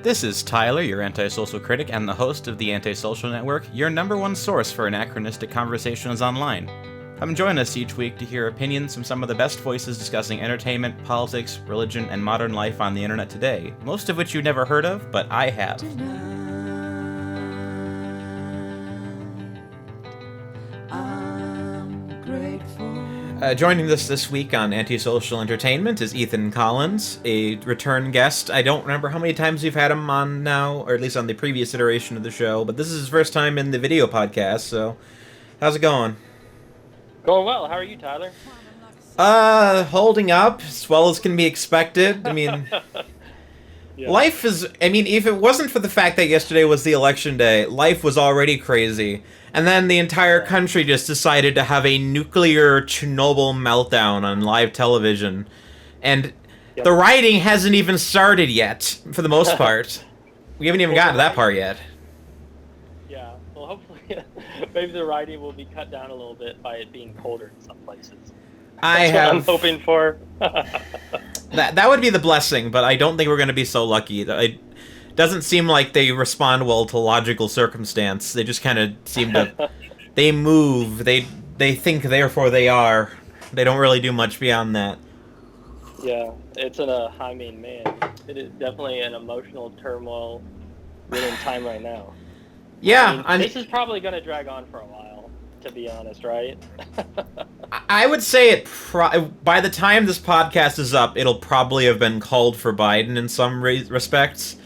This is Tyler, your antisocial critic and the host of the AntiSocial Network, your number one source for anachronistic conversations online. Come join us each week to hear opinions from some of the best voices discussing entertainment, politics, religion, and modern life on the internet today, most of which you've never heard of, but I have. Joining us this week on Antisocial Entertainment is Ethan Collins, a return guest. I don't remember how many times we've had him on now, or at least on the previous iteration of the show, but this is his first time in the video podcast, so how's it going? Going well. How are you, Tyler? Holding up, as well as can be expected. I mean, Yeah. life is, if it wasn't for the fact that yesterday was the election day, life was already crazy. And then the entire country just decided to have a nuclear Chernobyl meltdown on live television. And Yep. the rioting hasn't even started yet, for the most part. We haven't even gotten to that part yet. Yeah. Well, hopefully, maybe the writing will be cut down a little bit by it being colder in some places. That's what I'm hoping for. That would be the blessing, but I don't think we're going to be so lucky. It doesn't seem like they respond well to logical circumstance. They just kind of seem to... They move. They think, therefore they are. They don't really do much beyond that. Yeah. Man, it is definitely an emotional turmoil in time right now. Yeah. This is probably going to drag on for a while, to be honest, right? I would say by the time this podcast is up, it'll probably have been called for Biden in some respects.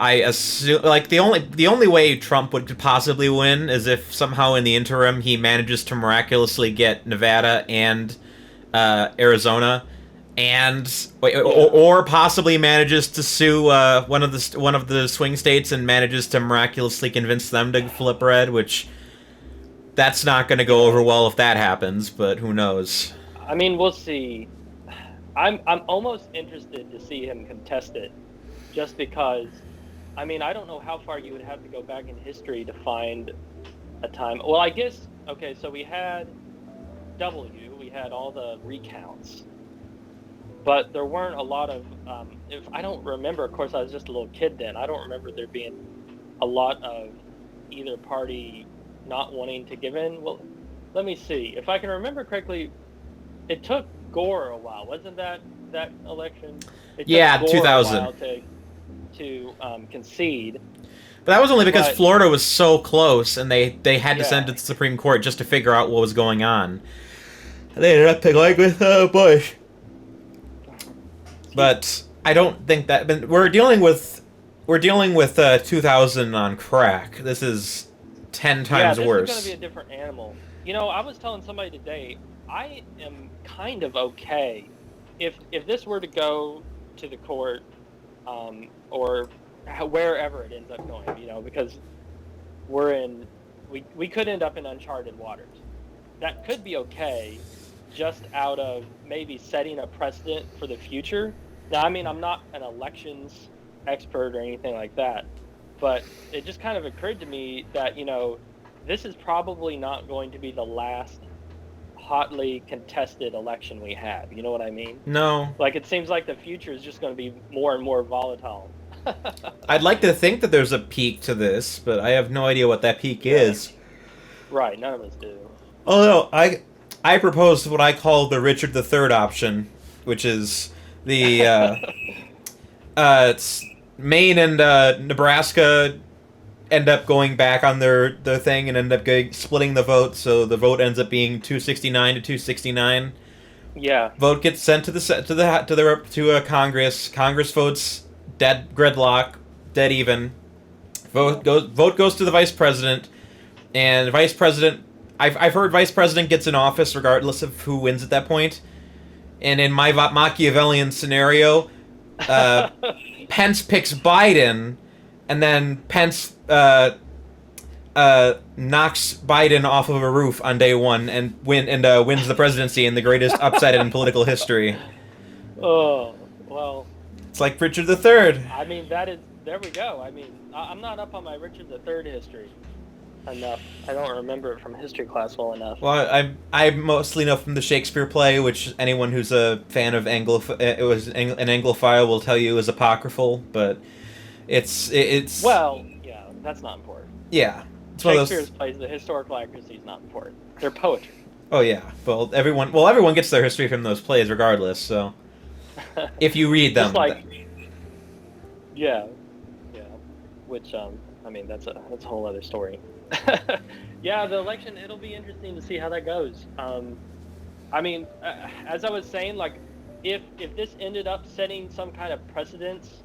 I assume, the only way Trump would possibly win is if somehow in the interim he manages to miraculously get Nevada and Arizona, or possibly manages to sue one of the swing states and manages to miraculously convince them to flip red, which that's not going to go over well if that happens, but who knows. I mean, we'll see. I'm almost interested to see him contest it, just because. I mean, I don't know how far you would have to go back in history to find a time. Well, I guess, okay, so we had we had all the recounts, but there weren't a lot of, if I don't remember, of course, I was just a little kid then, I don't remember there being a lot of either party not wanting to give in. Well, let me see. If I can remember correctly, it took Gore a while, wasn't that election? It took Gore 2000. A while to concede. But that was only because Florida was so close, and they had to send it to the Supreme Court just to figure out what was going on. And they ended up going with Bush. But I don't think that. But we're dealing with 2000 on crack. This is 10 times worse. This is going to be a different animal. You know, I was telling somebody today, I am kind of okay if this were to go to the court, or wherever it ends up going, because we could end up in uncharted waters. That could be okay, just out of maybe setting a precedent for the future. Now, I mean, I'm not an elections expert or anything like that, but it just kind of occurred to me that, this is probably not going to be the last hotly contested election we have. You know what I mean? No. Like, it seems like the future is just going to be more and more volatile. I'd like to think that there's a peak to this, but I have no idea what that peak is. Right, none of us do. Oh no, I proposed what I call the Richard III option, which is the it's Maine and Nebraska end up going back on their thing and end up splitting the vote, so the vote ends up being 269 to 269. Yeah. Vote gets sent to Congress. Congress votes dead even. Vote goes to the vice president, and vice president. I've heard vice president gets in office regardless of who wins at that point. And in my Machiavellian scenario, Pence picks Biden, and then Pence knocks Biden off of a roof on day one and wins the presidency in the greatest upset in political history. Oh, well. It's like Richard III. I mean, there we go. I mean, I'm not up on my Richard III history enough. I don't remember it from history class well enough. Well, I mostly know from the Shakespeare play, which anyone who's a fan of an Anglophile will tell you is apocryphal, but It's Well, yeah, that's not important. yeah. It's one of those- Shakespeare's plays, the historical accuracy is not important. They're poetry. Oh yeah. Everyone gets their history from those plays regardless. So if you read them, Just like, yeah. Which I mean, that's a whole other story. Yeah, the election, it'll be interesting to see how that goes. I mean, as I was saying, like, if this ended up setting some kind of precedence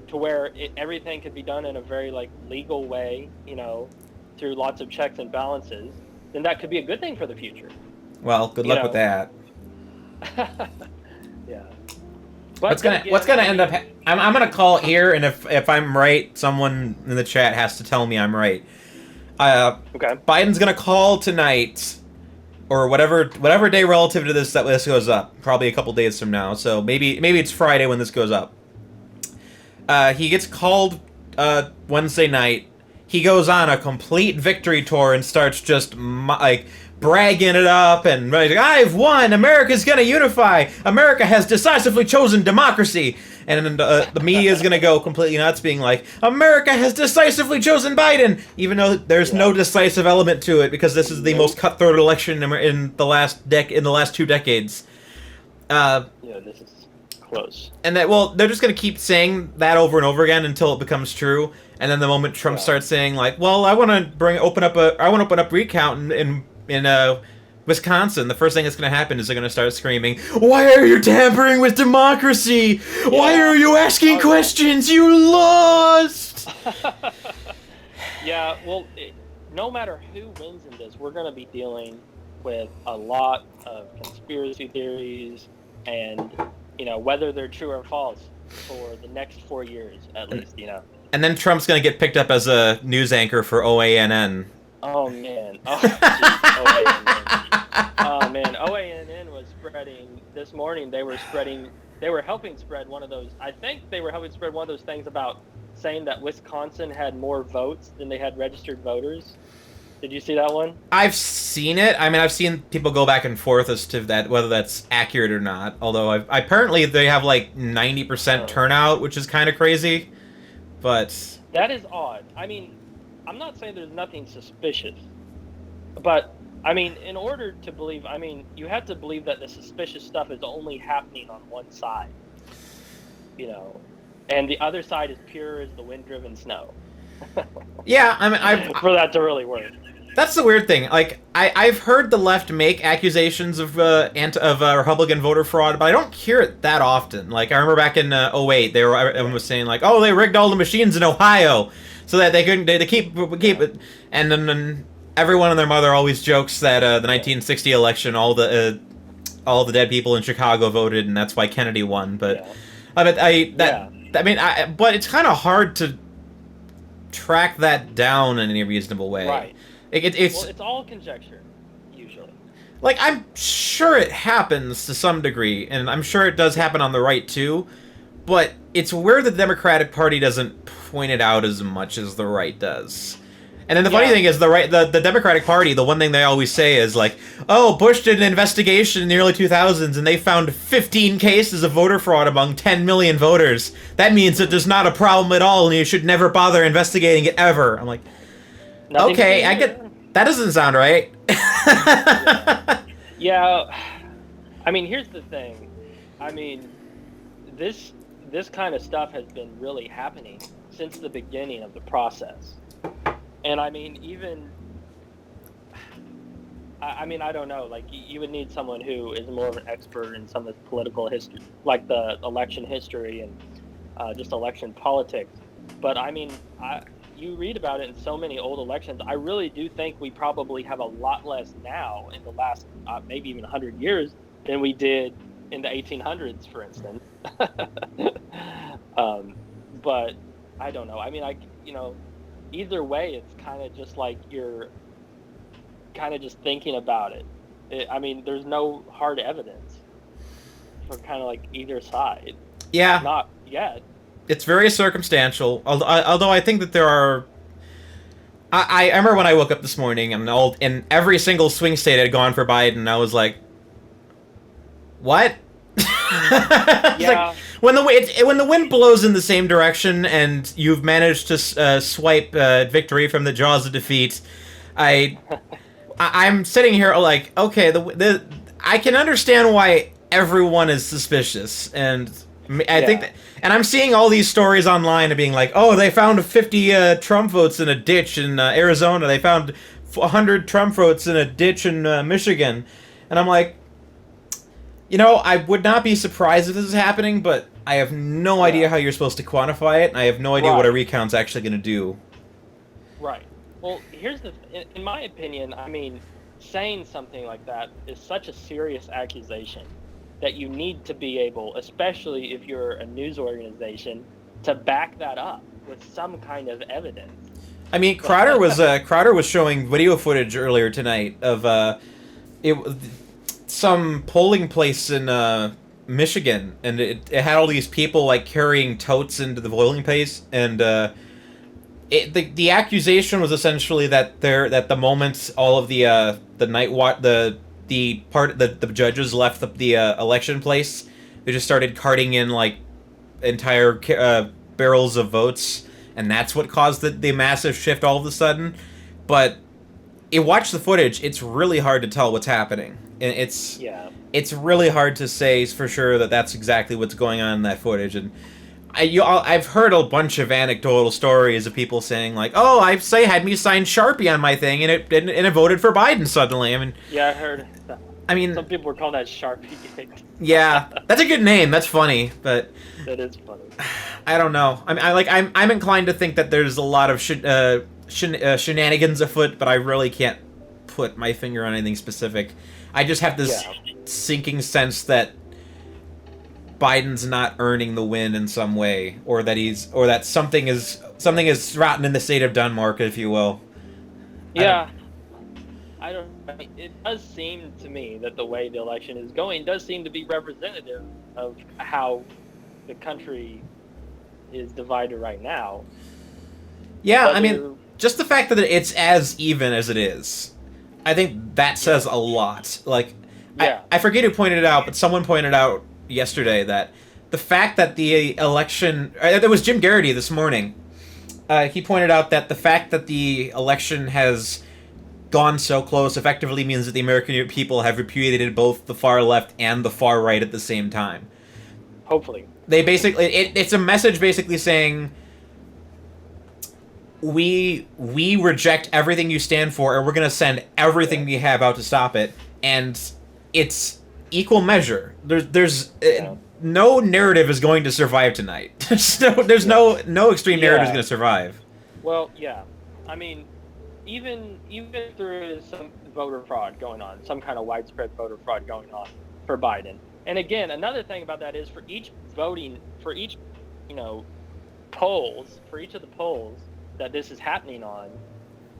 to where everything could be done in a very, like, legal way, you know, through lots of checks and balances, then that could be a good thing for the future. well, good luck with that. Yeah. But What's gonna end up? I'm gonna call here, and if I'm right, someone in the chat has to tell me I'm right. Okay. Biden's gonna call tonight, or whatever day relative to this that this goes up. Probably a couple days from now. So maybe it's Friday when this goes up. He gets called Wednesday night. He goes on a complete victory tour and starts just like bragging it up and like, I've won. America's gonna unify. America has decisively chosen democracy. And the media is gonna go completely nuts, being like, America has decisively chosen Biden, even though there's no decisive element to it because this is the most cutthroat election in the last 2 decades. Yeah, this is close. And they're just gonna keep saying that over and over again until it becomes true. And then the moment Trump starts saying like, well, I want to open up recount in Wisconsin, the first thing that's going to happen is they're going to start screaming, why are you tampering with democracy? Yeah. Why are you asking questions? You lost! Yeah, well, no matter who wins in this, we're going to be dealing with a lot of conspiracy theories and, you know, whether they're true or false for the next 4 years, at least, you know. And then Trump's going to get picked up as a news anchor for OANN. Oh, man. Oh, geez. OANN. Oh, man. OANN was spreading, this morning, they were helping spread one of those, I think they were helping spread one of those things about saying that Wisconsin had more votes than they had registered voters. Did you see that one? I've seen it. I mean, I've seen people go back and forth as to that, whether that's accurate or not. Although, apparently they have like 90% turnout, which is kind of crazy. But that is odd. I mean, I'm not saying there's nothing suspicious, but I mean, in order to believe, I mean, you have to believe that the suspicious stuff is only happening on one side, you know, and the other side is pure as the wind-driven snow. Yeah, I mean, for that to really work. That's the weird thing. Like, I've heard the left make accusations of Republican voter fraud, but I don't hear it that often. Like, I remember back in 2008, everyone was saying like, "Oh, they rigged all the machines in Ohio so that they couldn't they keep it," and then everyone and their mother always jokes that the 1960 election, all the dead people in Chicago voted, and that's why Kennedy won. But but it's kind of hard to track that down in any reasonable way. Right. It's all conjecture, usually. Like, I'm sure it happens to some degree, and I'm sure it does happen on the right, too, but it's where the Democratic Party doesn't point it out as much as the right does. And then the funny thing is, the Democratic Party, the one thing they always say is, like, oh, Bush did an investigation in the early 2000s, and they found 15 cases of voter fraud among 10 million voters. That means that there's not a problem at all, and you should never bother investigating it ever. I'm like, nothing okay, I get... That doesn't sound right. Yeah. I mean, here's the thing. I mean, this kind of stuff has been really happening since the beginning of the process. And I mean, even... I mean, I don't know. Like, you would need someone who is more of an expert in some of the political history, like the election history and just election politics. But I mean, you read about it in so many old elections. I really do think we probably have a lot less now in the last maybe even 100 years than we did in the 1800s, for instance. But I don't know. I mean, either way, it's kind of just like you're kind of just thinking about it. I mean, there's no hard evidence for kind of like either side. Yeah. Not yet. It's very circumstantial, although I think that there are... I remember when I woke up this morning and every single swing state had gone for Biden, and I was like, what? Yeah. Like, when the wind blows in the same direction and you've managed to swipe victory from the jaws of defeat, I'm sitting here like, okay, I can understand why everyone is suspicious, and I think that, and I'm seeing all these stories online of being like, oh, they found 50 Trump votes in a ditch in Arizona. They found 100 Trump votes in a ditch in Michigan, and I'm like, I would not be surprised if this is happening, but I have no idea how you're supposed to quantify it, and I have no idea what a recount's actually going to do. Right. Well, here's in my opinion, I mean, saying something like that is such a serious accusation that you need to be able, especially if you're a news organization, to back that up with some kind of evidence. I mean, Crowder was showing video footage earlier tonight of some polling place in Michigan, and it had all these people like carrying totes into the polling place, and the accusation was essentially that the moment all of the judges left the election place, they just started carting in like entire barrels of votes, and that's what caused the massive shift all of a sudden. But watch the footage; it's really hard to tell what's happening, and it's really hard to say for sure that that's exactly what's going on in that footage. And I've heard a bunch of anecdotal stories of people saying like, "Oh, had me sign Sharpie on my thing, and it voted for Biden suddenly." I mean, yeah, I heard that. I mean, some people were calling that Sharpie. Yeah, that's a good name. That's funny, but that is funny. I don't know. I'm inclined to think that there's a lot of shenanigans afoot, but I really can't put my finger on anything specific. I just have this sinking sense that Biden's not earning the win in some way, or that something is rotten in the state of Denmark, if you will. Yeah. I mean, it does seem to me that the way the election is going does seem to be representative of how the country is divided right now. Yeah, I mean, just the fact that it's as even as it is, I think that says a lot. Like, I forget who pointed it out, but someone pointed out yesterday that the fact that the election... It was Jim Garrity this morning. He pointed out that the fact that the election has gone so close effectively means that the American people have repudiated both the far left and the far right at the same time. Hopefully. They basically... It's a message basically saying, we reject everything you stand for, and we're going to send everything we have out to stop it. And it's equal measure. There's no narrative is going to survive tonight. there's no extreme narrative is going to survive. Well, yeah. I mean, even through some voter fraud going on, some kind of widespread voter fraud going on for Biden. And again, another thing about that is for each of the polls that this is happening on,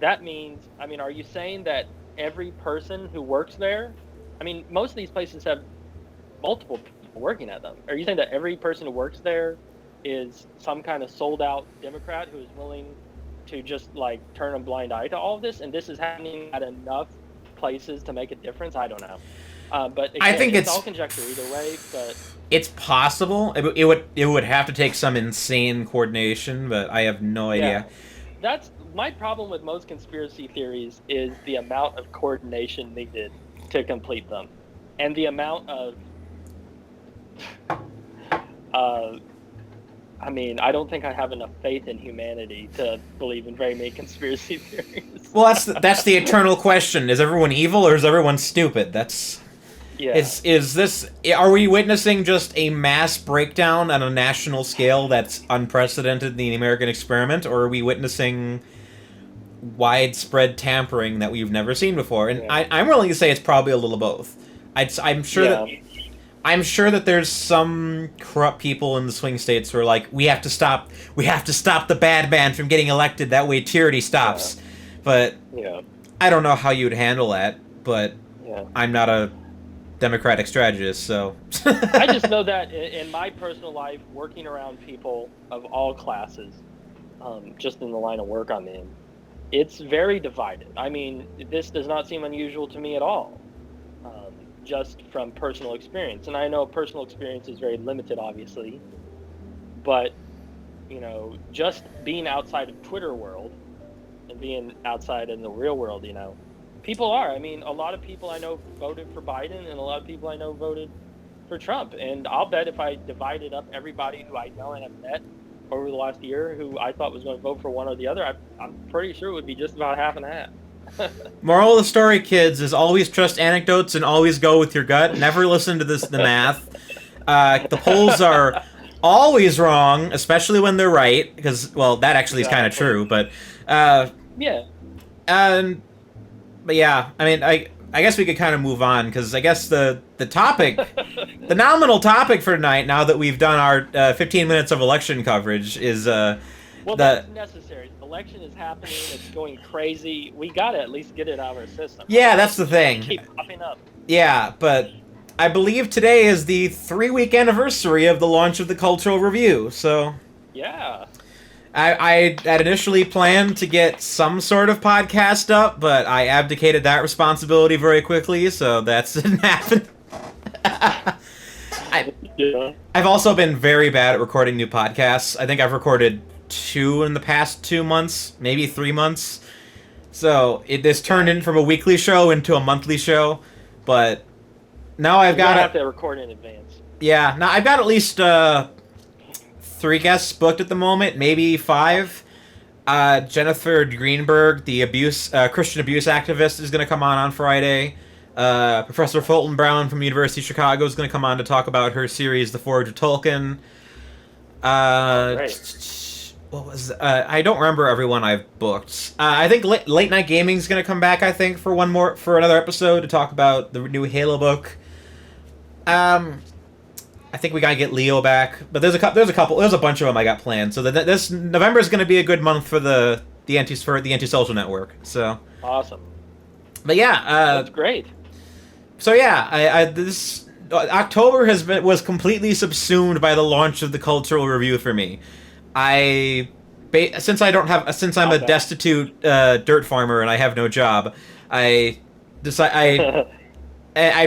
that means, I mean, are you saying that every person who works there, I mean, most of these places have multiple people working at them. Are you saying that every person who works there is some kind of sold out Democrat who is willing to just like turn a blind eye to all of this, and this is happening at enough places to make a difference? I don't know. But again, I think it's all conjecture either way. But it's possible. It would have to take some insane coordination, but I have no idea. That's my problem with most conspiracy theories, is the amount of coordination needed to complete them, and the amount of I mean, I don't think I have enough faith in humanity to believe in very many conspiracy theories. Well, that's the eternal question: is everyone evil or is everyone stupid? That's Are we witnessing just a mass breakdown on a national scale that's unprecedented in the American experiment, or are we witnessing widespread tampering that we've never seen before? And I'm willing to say it's probably a little of both. I'm sure that there's some corrupt people in the swing states who are like, we have to stop the bad man from getting elected. That way tyranny stops. Yeah. But I don't know how you would handle that. But I'm not a democratic strategist, so I just know that in my personal life, working around people of all classes, just in the line of work I'm in, it's very divided. I mean, this does not seem unusual to me at all. just from personal experience. And I know personal experience is very limited, obviously, but just being outside of Twitter world and being outside in the real world, people are. I mean, a lot of people I know voted for Biden, and a lot of people I know voted for Trump. And I'll bet if I divided up everybody who I know and have met over the last year who I thought was going to vote for one or the other, I'm pretty sure it would be just about half and half. Moral of the story, kids, is always trust anecdotes and always go with your gut. Never listen to the math. The polls are always wrong, especially when they're right, because, well, that actually is kind of true, but... yeah. But yeah, I mean, I guess we could kind of move on, because I guess the topic, the nominal topic for tonight, now that we've done our 15 minutes of election coverage, is... well, that's necessary. The election is happening. It's going crazy. We got to at least get it out of our system. Yeah, that's the thing. Keep popping up. Yeah, but I believe today is the 3-week anniversary of the launch of the Cultural Revue, so... Yeah. I had initially planned to get some sort of podcast up, but I abdicated that responsibility very quickly, so that didn't happen. I've also been very bad at recording new podcasts. I think I've recorded 2 in the past 2 months, maybe 3 months. So this turned in from a weekly show into a monthly show, but now I've got to have to record in advance. Yeah, now I've got at least 3 guests booked at the moment, maybe 5. Jennifer Greenberg, the Christian abuse activist, is going to come on Friday. Professor Fulton Brown from University of Chicago is going to come on to talk about her series, The Forge of Tolkien. What was I don't remember everyone I've booked. I think Late Night Gaming is going to come back. I think for another episode to talk about the new Halo book. I think we gotta get Leo back, but there's a bunch of them I got planned. So this November is going to be a good month for the AntiSocial Network. So awesome. But yeah, that's great. So yeah, this October was completely subsumed by the launch of the Cultural Revue for me. Since I'm a destitute dirt farmer and I have no job, I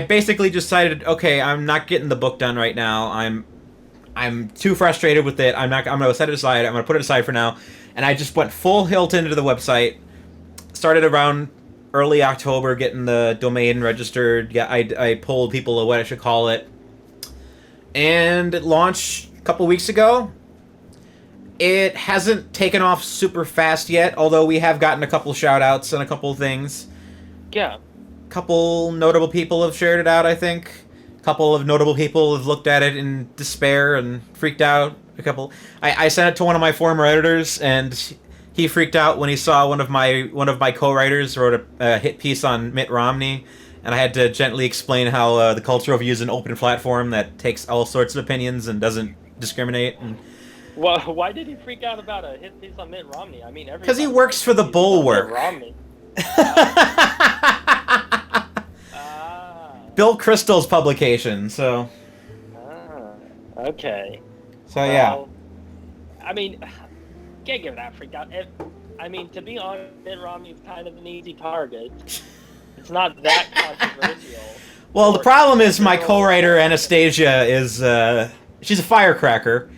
basically decided, okay, I'm not getting the book done right now. I'm too frustrated with it. I'm gonna set it aside. I'm gonna put it aside for now. And I just went full hilt into the website. Started around early October, getting the domain registered. Yeah, I polled people what I should call it. And it launched a couple weeks ago. It hasn't taken off super fast yet, although we have gotten a couple shout-outs and a couple things. Yeah. Couple notable people have shared it out, I think. A couple of notable people have looked at it in despair and freaked out. I sent it to one of my former editors, and he freaked out when he saw one of my co-writers wrote a hit piece on Mitt Romney, and I had to gently explain how the Cultural Revue is an open platform that takes all sorts of opinions and doesn't discriminate. And well, why did he freak out about a hit piece on Mitt Romney? I mean, because he works for the Bulwark. Romney. Bill Kristol's publication, so... okay. So, yeah. I mean, can't give that freak out. To be honest, Mitt Romney's kind of an easy target. It's not that controversial. Well, the problem is my co-writer, Anastasia, is... she's a firecracker.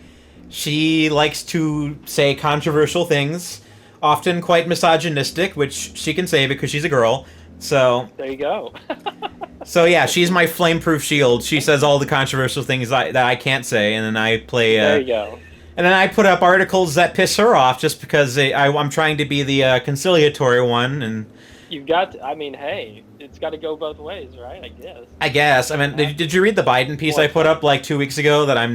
She likes to say controversial things, often quite misogynistic, which she can say because she's a girl. So there you go. So yeah, she's my flameproof shield. She says all the controversial things that I can't say, and then I play. There you go. And then I put up articles that piss her off, just because I'm trying to be the conciliatory one. And you've got to, hey, it's got to go both ways, right? I guess. Did you read the Biden piece I put up like 2 weeks ago that I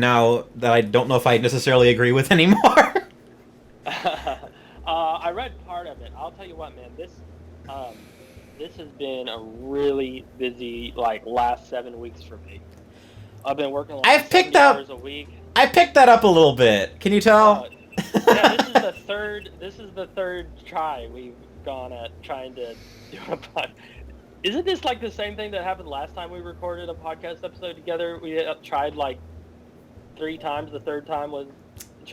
don't know if I necessarily agree with anymore? I read part of it. I'll tell you what, man. This has been a really busy last 7 weeks for me. I've been working I've picked up hours a week. I picked that up a little bit. Can you tell? Yeah, this is the third try we've gone at trying to do a podcast. Isn't this like the same thing that happened last time we recorded a podcast episode together? We tried 3 times. The third time was...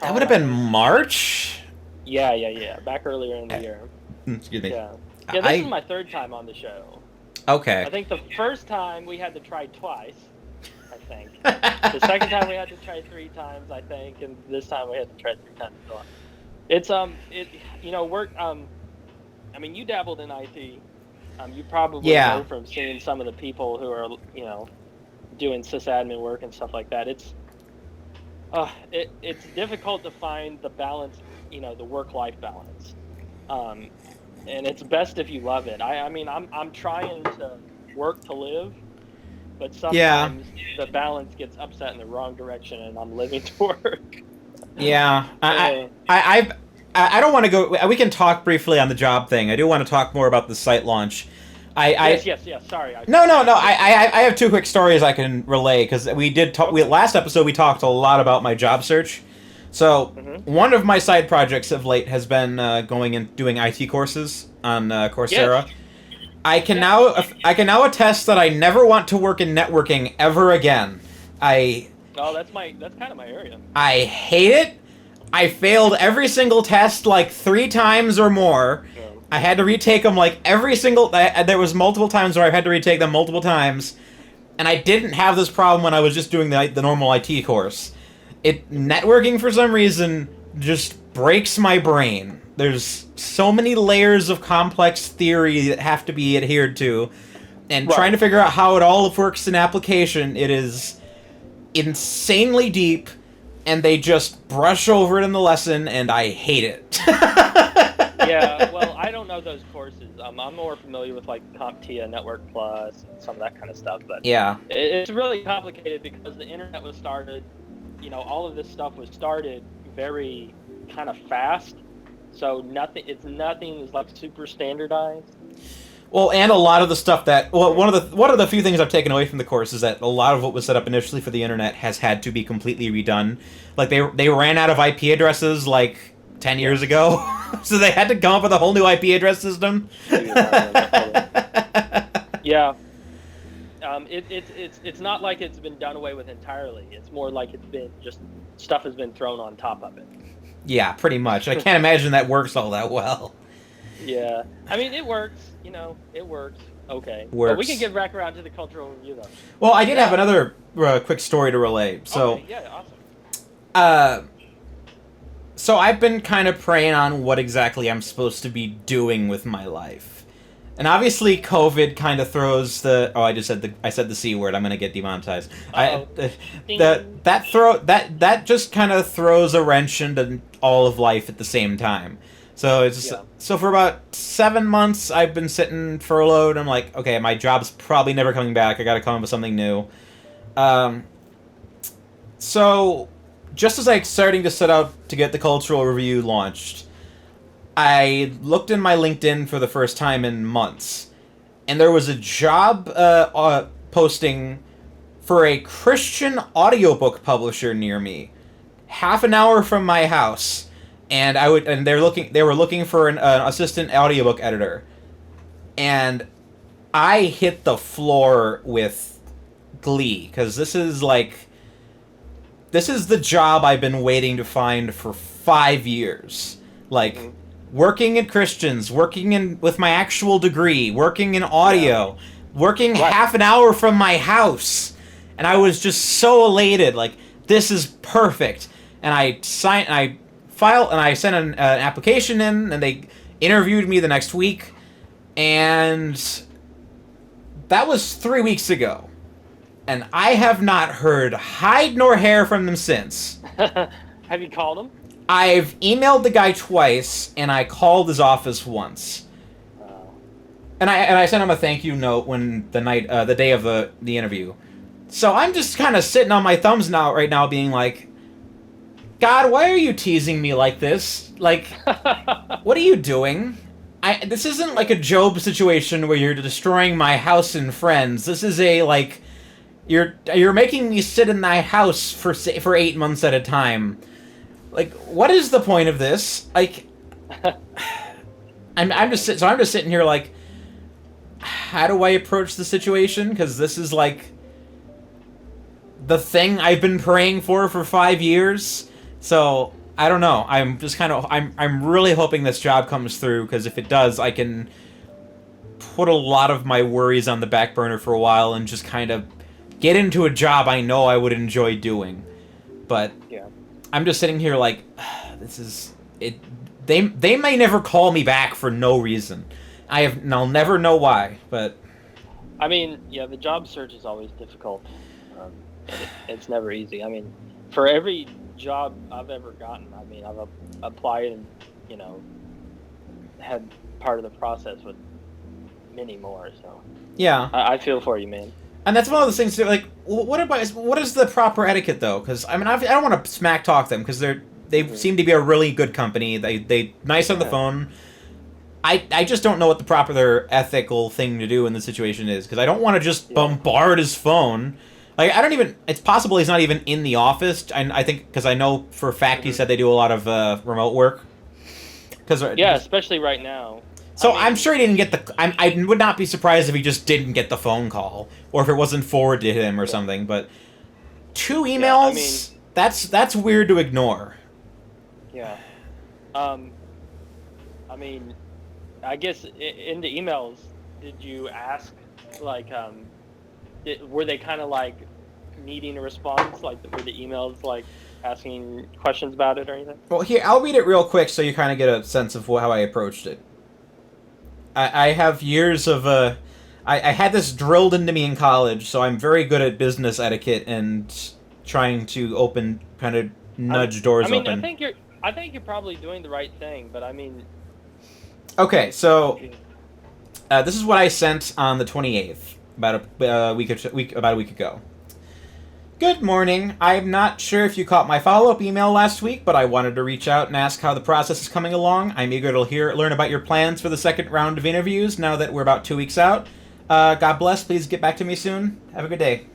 That would have been March? Yeah. Back earlier in the year. Excuse me. Yeah, this is my third time on the show. Okay. I think the first time we had to try twice, I think. The second time we had to try 3 times, I think, and this time we had to try 3 times. So it's work. I mean, you dabbled in IT. You probably know from seeing some of the people who are doing sysadmin work and stuff like that. It's difficult to find the balance, the work-life balance. And it's best if you love it. I mean, I'm trying to work to live, but sometimes the balance gets upset in the wrong direction, and I'm living to work. Yeah, I don't want to go. We can talk briefly on the job thing. I do want to talk more about the site launch. Yes. Sorry. No. I have 2 quick stories I can relay because we did talk. Okay. Last episode we talked a lot about my job search. So one of my side projects of late has been going and doing IT courses on Coursera. Yes. I can now attest that I never want to work in networking ever again. That's kind of my area. I hate it. I failed every single test like 3 times or more. Yeah. I had to retake them like every single. There was multiple times where I had to retake them multiple times, and I didn't have this problem when I was just doing the normal IT course. Networking for some reason just breaks my brain. There's so many layers of complex theory that have to be adhered to, and trying to figure out how it all works in application, it is insanely deep, and they just brush over it in the lesson, and I hate it. Yeah, well, I don't know those courses. I'm more familiar with like CompTIA, Network Plus, and some of that kind of stuff. But yeah, it's really complicated because the internet was started. All of this stuff was started very kind of fast. So nothing is like super standardized. Well, and a lot of the stuff one of the few things I've taken away from the course is that a lot of what was set up initially for the internet has had to be completely redone. Like they ran out of IP addresses like 10 years ago, so they had to come up with a whole new IP address system. Yeah. It's not like it's been done away with entirely. It's more like it's been just stuff has been thrown on top of it. Yeah, pretty much. I can't imagine that works all that well. Yeah, I mean it works. It works. Okay. Works. But we can get back around to the Cultural Revue though. Well, I did have another quick story to relay. So, okay, yeah, awesome. So I've been kind of preying on what exactly I'm supposed to be doing with my life. And obviously COVID kind of throws the I said the C word, I'm going to get demonetized. That just kind of throws a wrench into all of life at the same time. So so for about 7 months I've been sitting furloughed. I'm like, okay, my job's probably never coming back. I got to come up with something new. So just as I'm starting to set out to get the Cultural Revue launched, I looked in my LinkedIn for the first time in months, and there was a job posting for a Christian audiobook publisher near me, half an hour from my house, and they were looking for an assistant audiobook editor, and I hit the floor with glee because this is the job I've been waiting to find for 5 years. Working in Christians, working with my actual degree, working in audio, working half an hour from my house. And I was just so elated, this is perfect. And I sent an application in, and they interviewed me the next week. And that was 3 weeks ago. And I have not heard hide nor hair from them since. Have you called them? I've emailed the guy twice, and I called his office once. And I sent him a thank you note when the day of the interview. So I'm just kind of sitting on my thumbs right now, being like, God, why are you teasing me like this? What are you doing? This isn't like a Job situation where you're destroying my house and friends. This is you're making me sit in thy house for 8 months at a time. What is the point of this? I'm just sitting here how do I approach the situation? Because this is the thing I've been praying for 5 years. So I don't know. I'm just I'm really hoping this job comes through, because if it does, I can put a lot of my worries on the back burner for a while and just kind of get into a job I know I would enjoy doing. But Yeah. I'm just sitting here like, this is it. They may never call me back for no reason. I'll never know why. But I mean, yeah, the job search is always difficult. It's never easy. I mean, for every job I've ever gotten, I mean, I've applied and, you know, had part of the process with many more. So yeah, I feel for you, man. and that's one of those things too. Like, what is the proper etiquette though? Because I mean, I don't want to smack talk them because they seem to be a really good company. They nice on the phone. I just don't know what the proper ethical thing to do in the situation is because I don't want to just bombard his phone. Like, I don't even... It's possible he's not even in the office. I think... Because I know for a fact he said they do a lot of remote work. Yeah, especially right now. So I'm sure he didn't get the... I would not be surprised if he just didn't get the phone call. Or if it wasn't forwarded to him or something. But 2 emails? That's weird to ignore. Yeah. I mean, I guess in the emails, did you ask, like... were they kind of like needing a response? Like, were the emails like asking questions about it or anything? Well, here, I'll read it real quick so you kind of get a sense of how I approached it. I have years of... I had this drilled into me in college, so I'm very good at business etiquette and trying to nudge doors open. I think you're probably doing the right thing, but I mean... Okay, so this is what I sent on the 28th. About a week ago. Good morning. I'm not sure if you caught my follow-up email last week, but I wanted to reach out and ask how the process is coming along. I'm eager to learn about your plans for the second round of interviews now that we're about 2 weeks out. God bless. Please get back to me soon. Have a good day.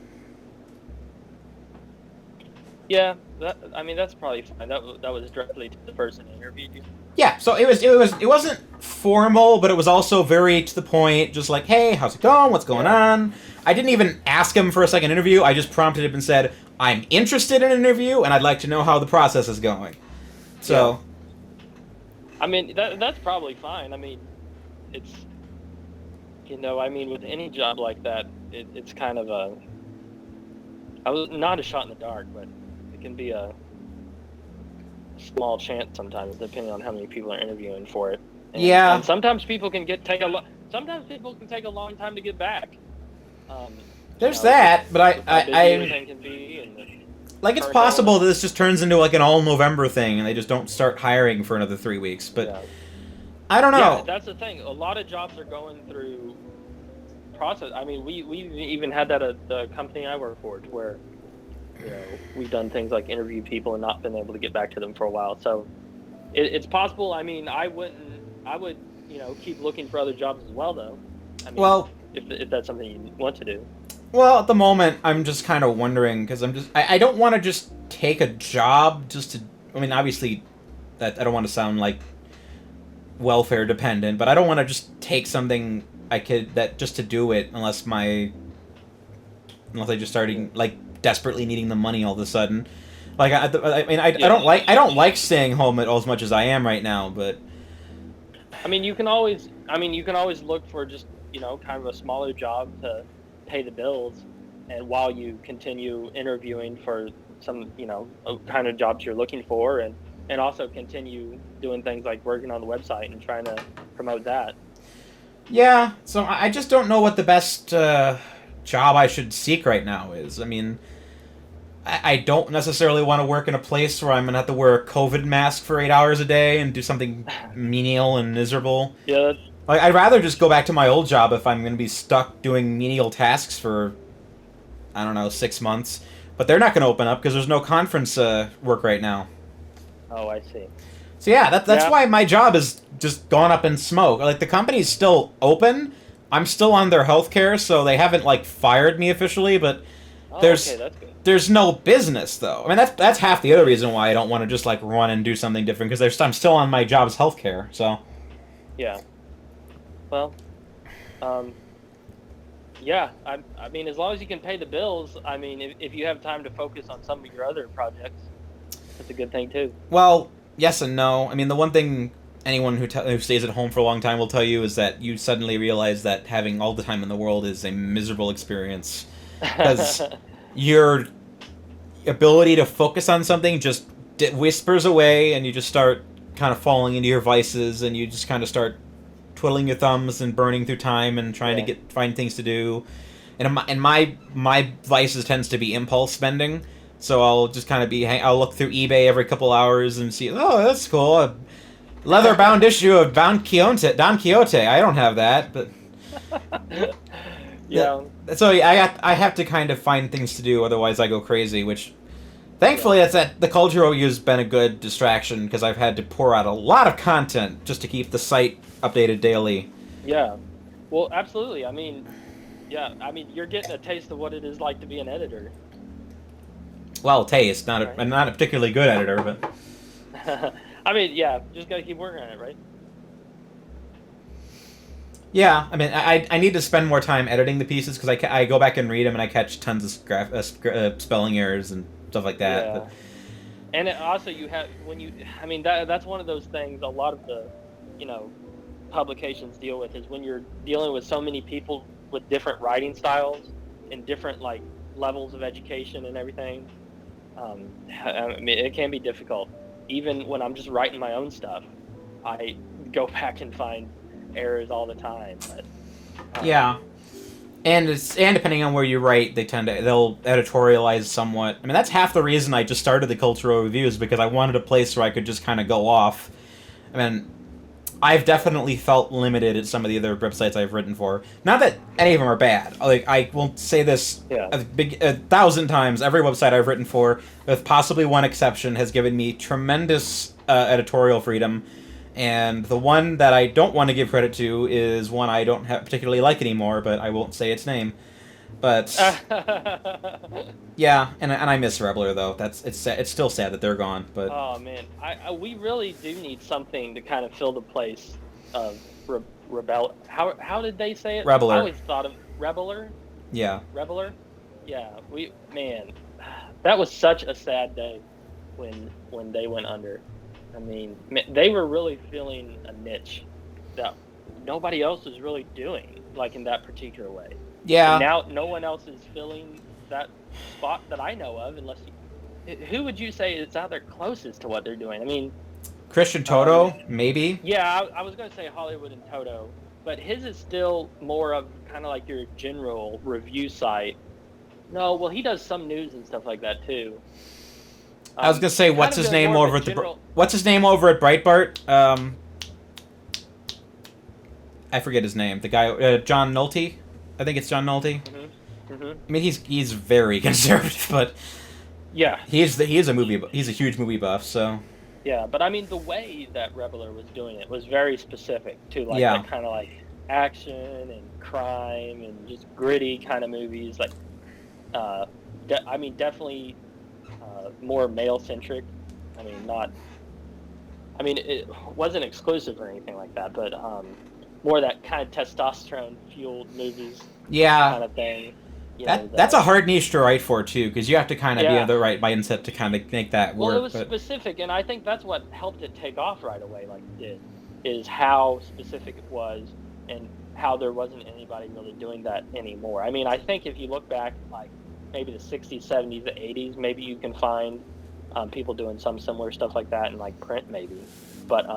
Yeah, that's probably fine. That was directly to the person who interviewed you. Yeah, so it wasn't formal, but it was also very to the point, just like, hey, how's it going? What's going on? I didn't even ask him for a second interview. I just prompted him and said, I'm interested in an interview, and I'd like to know how the process is going. So... Yeah. I mean, that's probably fine. I mean, it's... You know, I mean, with any job like that, it's kind of not a shot in the dark, but it can be a small chance sometimes, depending on how many people are interviewing for it. And sometimes people can take a long time to get back. There's that, but everything can be, like, it's possible that this just turns into like an all November thing, and they just don't start hiring for another 3 weeks. But I don't know. Yeah, that's the thing. A lot of jobs are going through process. I mean, we even had that at the company I work for, where we've done things like interview people and not been able to get back to them for a while. So it's possible. I mean, I would keep looking for other jobs as well, though. I mean, if that's something you want to do. Well, at the moment, I'm just kind of wondering, because I don't want to just take a job just to... I mean, obviously, that I don't want to sound like welfare dependent, but I don't want to just take something just to do it unless I just started, like, desperately needing the money all of a sudden. Like, I don't like staying home as much as I am right now, but... I mean, you can always look for just, kind of a smaller job to pay the bills, and while you continue interviewing for some, kind of jobs you're looking for, and also continue doing things like working on the website and trying to promote that. Yeah, so I just don't know what the best job I should seek right now is. I mean, I don't necessarily want to work in a place where I'm going to have to wear a COVID mask for 8 hours a day and do something menial and miserable. Yeah. Like, I'd rather just go back to my old job if I'm going to be stuck doing menial tasks for, 6 months. But they're not going to open up because there's no conference work right now. Oh, I see. So yeah, that's why my job is just gone up in smoke. Like, the company's still open. I'm still on their healthcare, so they haven't, like, fired me officially, but okay, that's good. There's no business, though. I mean, that's half the other reason why I don't want to just, like, run and do something different, because I'm still on my job's healthcare, so... Yeah. Well, yeah, I mean, as long as you can pay the bills, I mean, if you have time to focus on some of your other projects, that's a good thing, too. Well, yes and no. I mean, the one thing anyone who stays at home for a long time will tell you is that you suddenly realize that having all the time in the world is a miserable experience, because your ability to focus on something just whispers away, and you just start kind of falling into your vices, and you just kind of start twiddling your thumbs and burning through time and trying to find things to do. And my vices tends to be impulse spending. So I'll just kind of I'll look through eBay every couple hours and see, oh, that's cool, a leather-bound issue of Don Quixote. I don't have that, but yeah. So I have to kind of find things to do, otherwise I go crazy. Which, thankfully, the Cultural Revue has been a good distraction, because I've had to pour out a lot of content just to keep the site updated daily. Yeah, well, absolutely. I mean, you're getting a taste of what it is like to be an editor. Well, taste, not a particularly good editor, but I mean, yeah, just gotta keep working on it, right? Yeah, I mean, I need to spend more time editing the pieces, because I go back and read them and I catch tons of spelling errors and stuff like that. Yeah. But, and also that's one of those things a lot of the, publications deal with, is when you're dealing with so many people with different writing styles and different like levels of education and everything. I mean, it can be difficult. Even when I'm just writing my own stuff, I go back and find errors all the time. But, yeah, and depending on where you write, they'll editorialize somewhat. I mean, that's half the reason I just started the Cultural Revue, is because I wanted a place where I could just kind of go off. I mean, I've definitely felt limited at some of the other websites I've written for. Not that any of them are bad. Like, I will say this a 1,000 times. Every website I've written for, with possibly one exception, has given me tremendous editorial freedom. And the one that I don't want to give credit to is one I don't particularly like anymore, but I won't say its name. But yeah, and I miss Rebler, though. It's still sad that they're gone. But oh man, we really do need something to kind of fill the place of Rebel. How did they say it? Rebeler. I always thought of Rebeler. Yeah. Rebeler. Yeah. That was such a sad day when they went under. I mean, they were really filling a niche that nobody else was really doing, like in that particular way. Yeah. And now no one else is filling that spot that I know of, unless who would you say is out there closest to what they're doing? I mean, Christian Toto, maybe. Yeah, I was going to say Hollywood and Toto, but his is still more of kind of like your general review site. No, well, he does some news and stuff like that too. I was gonna say, what's his name over at Breitbart? I forget his name. The guy, John Nolte. I think it's John Nolte. Mm-hmm. Mm-hmm. I mean, he's very conservative, but yeah, he's a huge movie buff. So yeah, but I mean, the way that Rebeler was doing it was very specific to like that kind of like action and crime and just gritty kind of movies. Like, definitely. More male-centric. It wasn't exclusive or anything like that, but more that kind of testosterone-fueled movies. Yeah, kind of thing. That's a hard niche to write for too, because you have to kind of be in the right mindset to kind of make that work. Well, it was specific, and I think that's what helped it take off right away, like it did, is how specific it was and how there wasn't anybody really doing that anymore. I mean, I think if you look back, like maybe the 60s, 70s, the 80s, maybe you can find people doing some similar stuff like that in like print maybe. But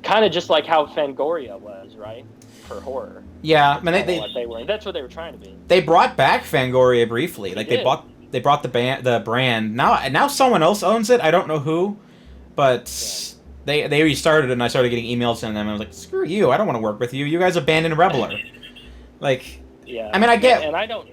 kind of just like how Fangoria was, right? For horror. Yeah, I mean, they were. That's what they were trying to be. They brought back Fangoria briefly. They brought the brand. Now someone else owns it. I don't know who, but they restarted it, and I started getting emails from them. And I was like, screw you! I don't want to work with you. You guys abandoned Rebeler. Like, yeah. I mean, I get. And I don't.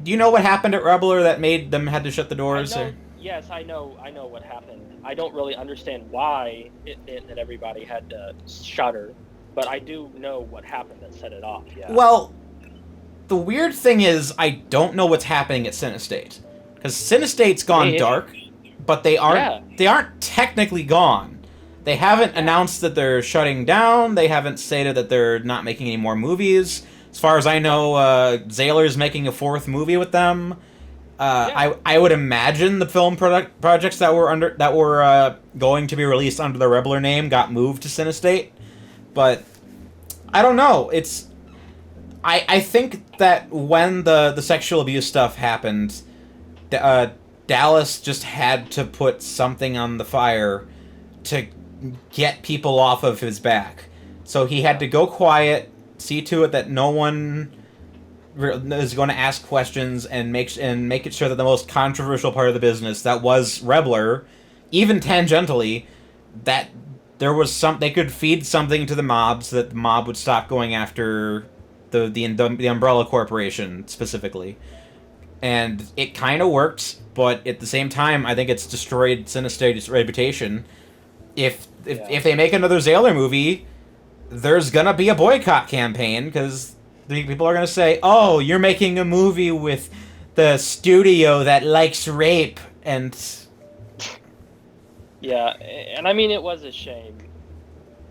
Do you know what happened at Rebeler that made them had to shut the doors? Yes, I know what happened. I don't really understand why that everybody had to shutter, but I do know what happened that set it off. Yeah. Well, the weird thing is, I don't know what's happening at Cinestate, because Cinestate's gone dark, but they aren't. They aren't technically gone. They haven't announced that they're shutting down. They haven't stated that they're not making any more movies. As far as I know, Zahler's making a 4th movie with them. I would imagine the film projects that were going to be released under the Rebler name got moved to Cinestate, but I don't know. I think that when the sexual abuse stuff happened, Dallas just had to put something on the fire to get people off of his back. So he had to go quiet, see to it that no one is going to ask questions, and make it sure that the most controversial part of the business, that was Rebler, even tangentially, that there was they could feed something to the mob so that the mob would stop going after the Umbrella Corporation specifically. And it kind of worked, but at the same time, I think it's destroyed Cinestate's reputation. If they make another Zayler movie, there's gonna be a boycott campaign, because people are gonna say, "Oh, you're making a movie with the studio that likes rape," and yeah, and I mean, it was a shame,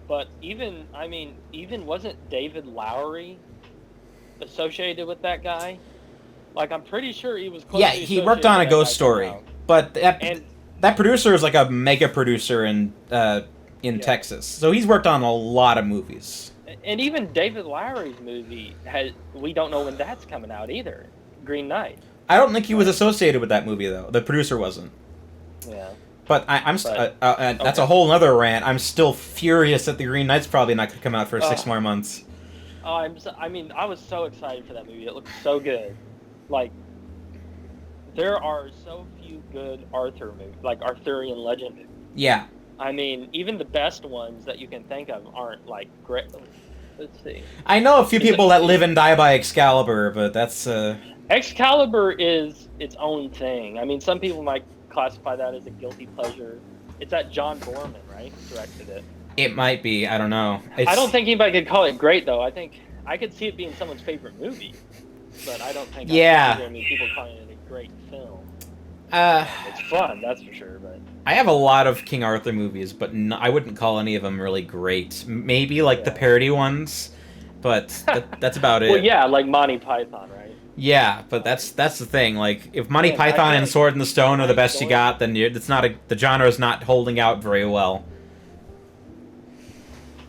but even wasn't David Lowery associated with that guy? Like, I'm pretty sure he was. Yeah, he worked on A Ghost Story, but that producer is like a mega producer in Texas, so he's worked on a lot of movies. And even David Lowery's movie we don't know when that's coming out either. Green Knight. I don't think he was associated with that movie though. The producer wasn't. Yeah. But that's a whole other rant. I'm still furious that the Green Knight's probably not going to come out for 6 more months. Oh, I was so excited for that movie. It looked so good. Like, there are so few good Arthur movies, like Arthurian legend movies. Yeah. I mean, even the best ones that you can think of aren't like great. Let's see. I know a few people that live and die by Excalibur, but that's Excalibur is its own thing. I mean, some people might classify that as a guilty pleasure. It's that John Borman, right? Directed it. It might be. I don't know. I don't think anybody could call it great, though. I think I could see it being someone's favorite movie, but I don't think people calling it a great film. It's fun, that's for sure. But I have a lot of King Arthur movies, but I wouldn't call any of them really great. Maybe the parody ones, but that's about it. Well, yeah, like Monty Python, right? Yeah, but that's the thing. Like, if Monty Python and Sword in the Stone are the best you got, then the genre is not holding out very well.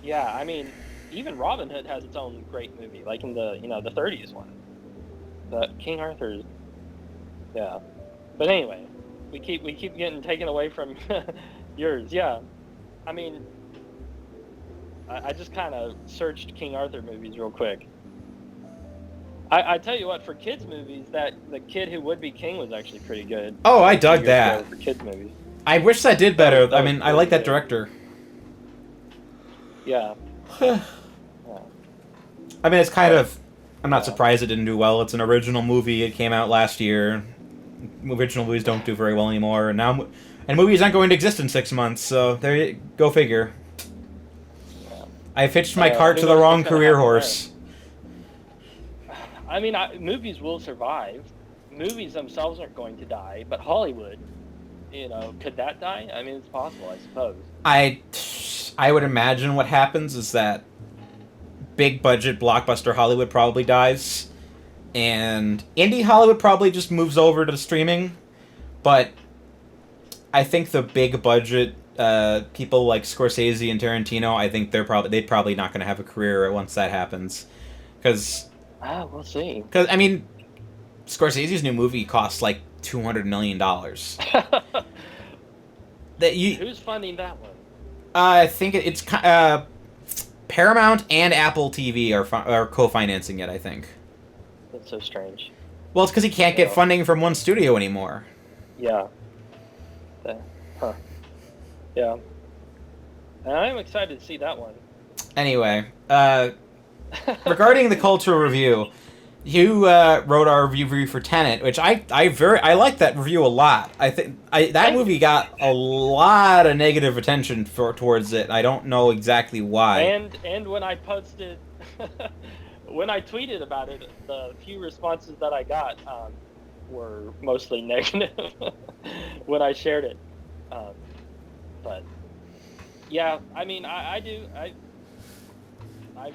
Yeah, I mean, even Robin Hood has its own great movie, like in the the 30s one. But King Arthur's, yeah. But anyway, we keep getting taken away from yours. Yeah, I mean, I just kind of searched King Arthur movies real quick. I tell you what, for kids movies, that The Kid Who Would Be King was actually pretty good. Oh, I dug that. For kids movies. I wish that did better. I mean, I like that director. Yeah. I mean, it's kind of. I'm not surprised it didn't do well. It's an original movie. It came out last year. Original movies don't do very well anymore, and movies aren't going to exist in 6 months. So there you go, figure. Yeah. I hitched my cart to the wrong career horse. I mean, movies will survive. Movies themselves aren't going to die, but Hollywood, could that die? I mean, it's possible, I suppose. I would imagine what happens is that big budget blockbuster Hollywood probably dies, and indie Hollywood probably just moves over to streaming. But I think the big budget people like Scorsese and Tarantino, I think they're probably not going to have a career once that happens, because we'll see. Because I mean, Scorsese's new movie costs like $200 million. Who's funding that one? I think it's Paramount and Apple TV are co-financing it, I think. That's so strange. Well, it's because he can't get funding from one studio anymore. Yeah. Yeah. And I'm excited to see that one. Anyway, regarding the Cultural Revue, you wrote our review for Tenet, which I like that review a lot. I think that movie got a lot of negative attention towards it. I don't know exactly why. And when I posted, when I tweeted about it, the few responses that I got were mostly negative when I shared it. But yeah, I mean, I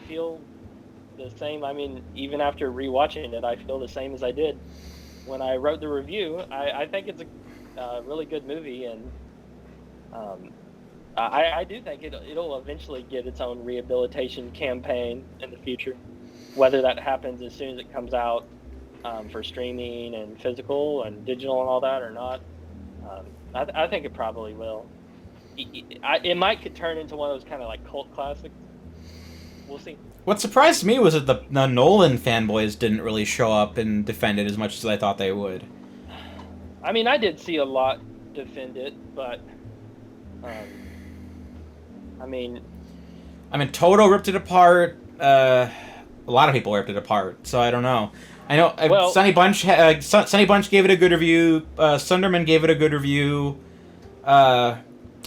feel the same. I mean, even after rewatching it, I feel the same as I did when I wrote the review. I think it's a really good movie, and I do think it'll eventually get its own rehabilitation campaign in the future. Whether that happens as soon as it comes out for streaming and physical and digital and all that or not, I think it probably will. It might turn into one of those kind of like cult classics. We'll see. What surprised me was that the Nolan fanboys didn't really show up and defend it as much as I thought they would. I mean, I did see a lot defend it, but I mean, Toto ripped it apart. A lot of people ripped it apart, so I don't know. I know Sonny Bunch gave it a good review. Sunderman gave it a good review.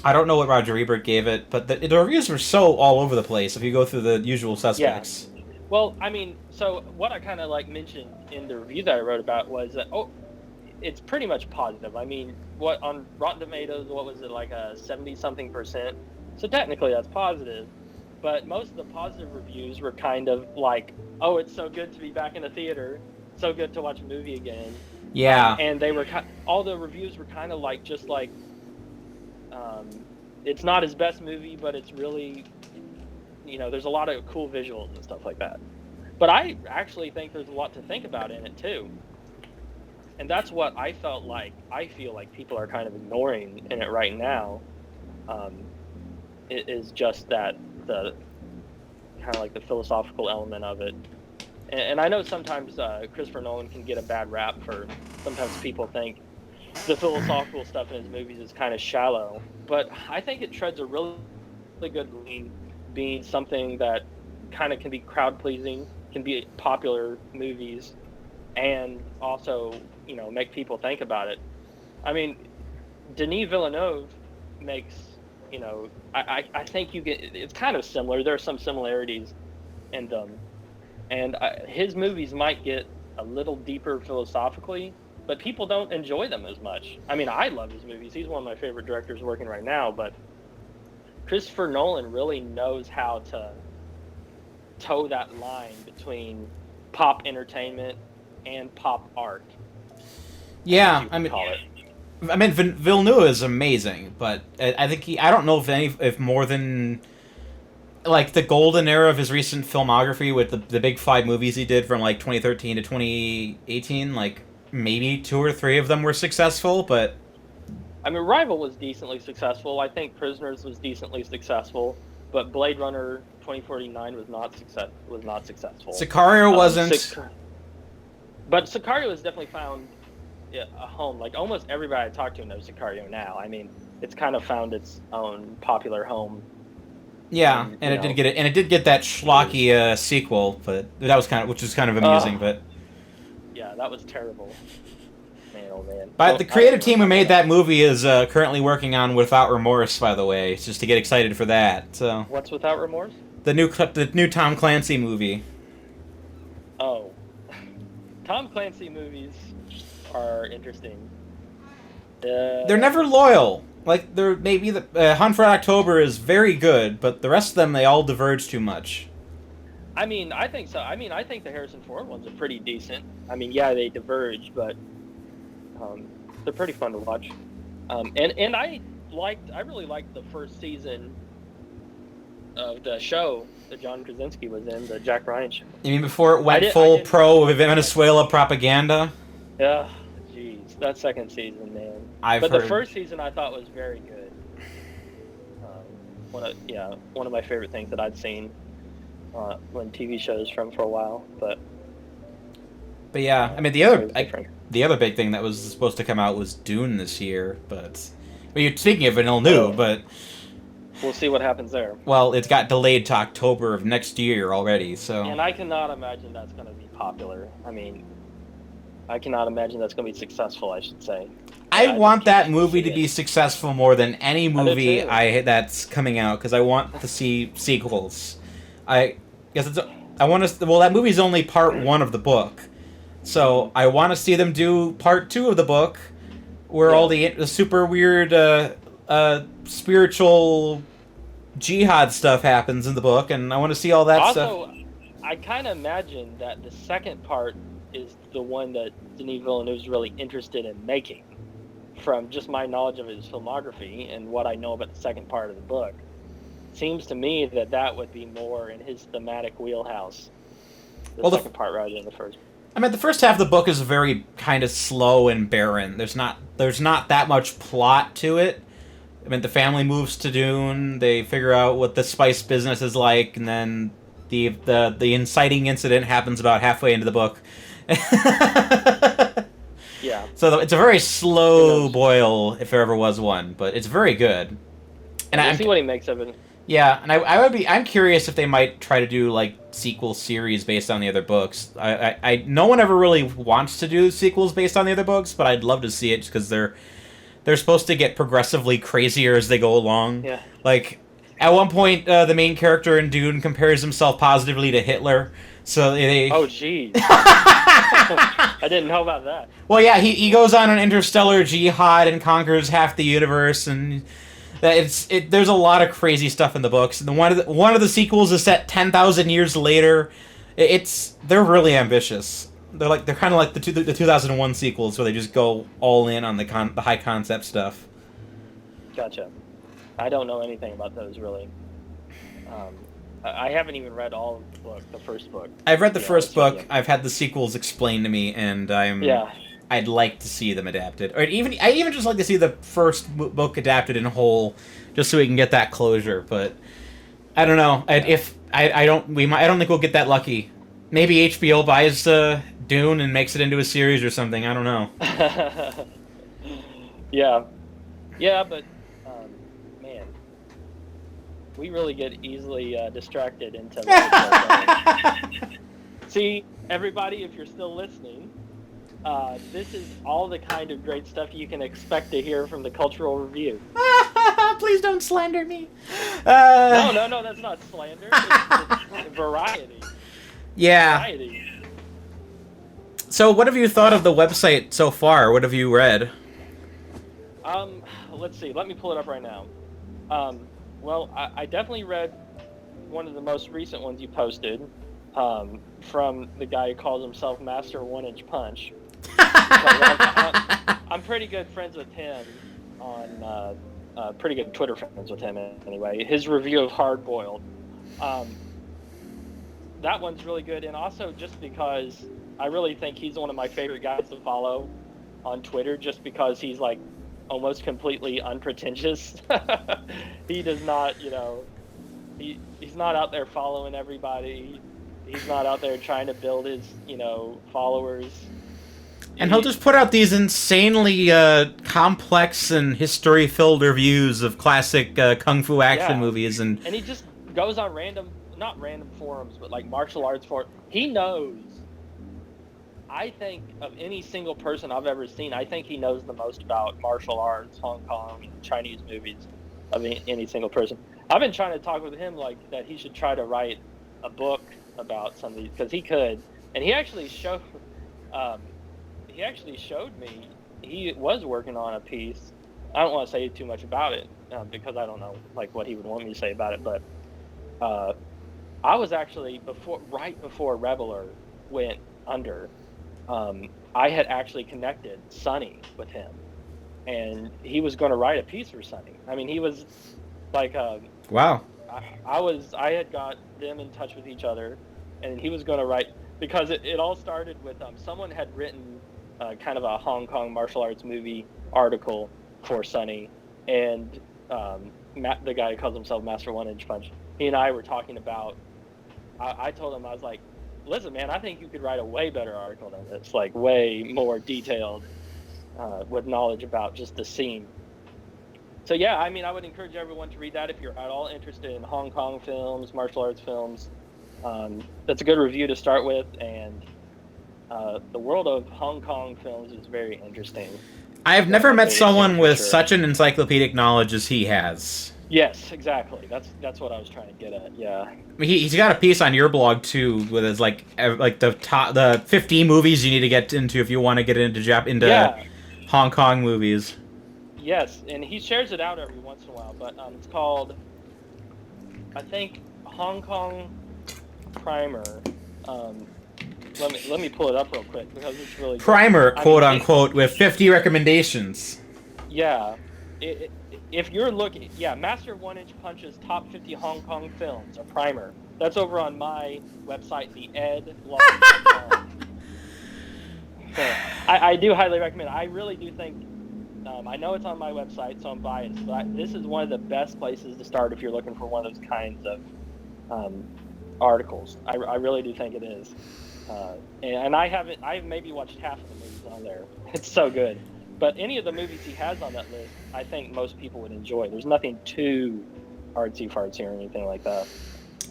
I don't know what Roger Ebert gave it, but the reviews were so all over the place if you go through the usual suspects. Yeah. Well, I mean, so what I kind of like mentioned in the review that I wrote about was that, it's pretty much positive. I mean, what on Rotten Tomatoes, what was it, like a 70-something%? So technically that's positive. But most of the positive reviews were kind of like, oh, it's so good to be back in the theater, so good to watch a movie again. Yeah. And they were all the reviews were kind of like just like, it's not his best movie, but it's really, there's a lot of cool visuals and stuff like that. But I actually think there's a lot to think about in it too. And that's what I feel like people are kind of ignoring in it right now. It is just that the kind of like the philosophical element of it. And I know sometimes Christopher Nolan can get a bad rap for, sometimes people think the philosophical stuff in his movies is kind of shallow, but I think it treads a really, really good line, being something that kind of can be crowd pleasing, can be popular movies, and also, make people think about it. I mean, Denis Villeneuve makes, I think it's kind of similar. There are some similarities in them, and his movies might get a little deeper philosophically, but people don't enjoy them as much. I mean, I love his movies. He's one of my favorite directors working right now, but Christopher Nolan really knows how to toe that line between pop entertainment and pop art. Yeah, Villeneuve is amazing, but I think I don't know if more than like the golden era of his recent filmography with the big 5 movies he did from like 2013 to 2018, like maybe 2 or 3 of them were successful, but I mean, Rival was decently successful. I think Prisoners was decently successful, but Blade Runner 2049 was not successful. Sicario wasn't. But Sicario has definitely found a home. Like almost everybody I talk to knows Sicario now. I mean, it's kind of found its own popular home. Yeah, and it did get that schlocky sequel, but that was which was kind of amusing, but yeah, that was terrible. Man, oh man. But the creative team who made that movie is currently working on Without Remorse, by the way, just to get excited for that. So what's Without Remorse? The new Tom Clancy movie. Oh. Tom Clancy movies are interesting. They're never loyal. Like, they're maybe the Hunt for October is very good, but the rest of them, they all diverge too much. I mean, I think so. I mean, I think the Harrison Ford ones are pretty decent. I mean, yeah, they diverge, but they're pretty fun to watch. And I really liked the first season of the show that John Krasinski was in, the Jack Ryan show. You mean before it went full pro Venezuela propaganda? Yeah, jeez, that second season, man. But the first season I thought was very good. One of my favorite things that I'd seen when TV shows from for a while. But yeah, I mean the other big thing that was supposed to come out was Dune this year, but you're speaking of Villeneuve, but we'll see what happens there. Well, it's got delayed to October of next year already, so. And I cannot imagine that's going to be popular. I mean, I cannot imagine that's going to be successguesssuccessful, I should say. I want that movie to be successful more than any movie that's coming out, because I want to see sequels. I want to. Well, that movie's only part 1 of the book, so I want to see them do part 2 of the book, where all the super weird spiritual jihad stuff happens in the book, and I want to see all that stuff. Also, I kind of imagine that the second part is the one that Denis Villeneuve is really interested in making. From just my knowledge of his filmography and what I know about the second part of the book, seems to me that would be more in his thematic wheelhouse. The second part rather than the first. I mean, the first half of the book is very kind of slow and barren. There's not that much plot to it. I mean, the family moves to Dune. They figure out what the spice business is like, and then the inciting incident happens about halfway into the book. Yeah. So it's a very slow boil, if there ever was one, but it's very good. And we'll see what he makes of it. Yeah, and I'm curious if they might try to do like sequel series based on the other books. I no one ever really wants to do sequels based on the other books, but I'd love to see it because they're supposed to get progressively crazier as they go along. Yeah. Like at one point, the main character in Dune compares himself positively to Hitler. So they. Oh, jeez. I didn't know about that. Well, yeah, he goes on an interstellar jihad and conquers half the universe, and there's a lot of crazy stuff in the books. And one of the sequels is set 10,000 years later. They're really ambitious. They're kind of like the 2001 sequels where they just go all in on the high concept stuff. Gotcha. I don't know anything about those really. I haven't even read all of the first book. I've read the first book. I've had the sequels explained to me, and I'd like to see them adapted, or I even just like to see the first book adapted in whole, just so we can get that closure. But I don't know. I don't think we'll get that lucky. Maybe HBO buys Dune and makes it into a series or something. I don't know. Yeah, but man, we really get easily distracted into. See, everybody, if you're still listening. This is all the kind of great stuff you can expect to hear from the Cultural Revue. Please don't slander me. No, that's not slander. It's variety. Yeah. Variety. So what have you thought of the website so far? What have you read? Let's see. Let me pull it up right now. Well, I definitely read one of the most recent ones you posted from the guy who calls himself Master 1-Inch Punch. I'm pretty good friends with him on pretty good Twitter friends with him anyway. His review of Hard Boiled, that one's really good, and also just because I really think he's one of my favorite guys to follow on Twitter, just because he's like almost completely unpretentious. He does not, he's not out there following everybody. He's not out there trying to build his, followers. And he'll just put out these insanely complex and history-filled reviews of classic kung fu action movies. And he just goes on not random forums, but like martial arts forums. He knows, I think, of any single person I've ever seen, I think he knows the most about martial arts, Hong Kong, Chinese movies of any single person. I've been trying to talk with him like that he should try to write a book about some of these, because he could. And he actually showed me he was working on a piece. I don't want to say too much about it because I don't know like what he would want me to say about it. But I was actually right before Reveler went under. I had actually connected Sonny with him, and he was going to write a piece for Sonny. I mean, he was like, wow. I had got them in touch with each other, and he was going to write, because it all started with someone had written kind of a Hong Kong martial arts movie article for Sonny, and the guy who calls himself Master 1-Inch Punch, he and I were talking about, I told him, I was like, listen, man, I think you could write a way better article than this, like way more detailed with knowledge about just the scene. So yeah, I mean, I would encourage everyone to read that if you're at all interested in Hong Kong films, martial arts films. That's a good review to start with, and the world of Hong Kong films is very interesting. I've never met someone with such an encyclopedic knowledge as he has. Yes, exactly. That's what I was trying to get at. Yeah. He's got a piece on your blog too, with his like the 50 movies you need to get into if you want to get into Hong Kong movies. Yes, and he shares it out every once in a while, but it's called, I think, Hong Kong Primer. Let let me pull it up real quick because it's really good. Primer, I quote mean, unquote, with 50 recommendations. Yeah. If you're looking, Master of One-Inch Punch's top 50 Hong Kong films, a primer. That's over on my website, theedblog.com. So I do highly recommend it. I really do think, I know it's on my website, so I'm biased, but this is one of the best places to start if you're looking for one of those kinds of articles. I really do think it is. And I've maybe watched half of the movies on there. It's so good. But any of the movies he has on that list, I think most people would enjoy. There's nothing too artsy-fartsy or anything like that.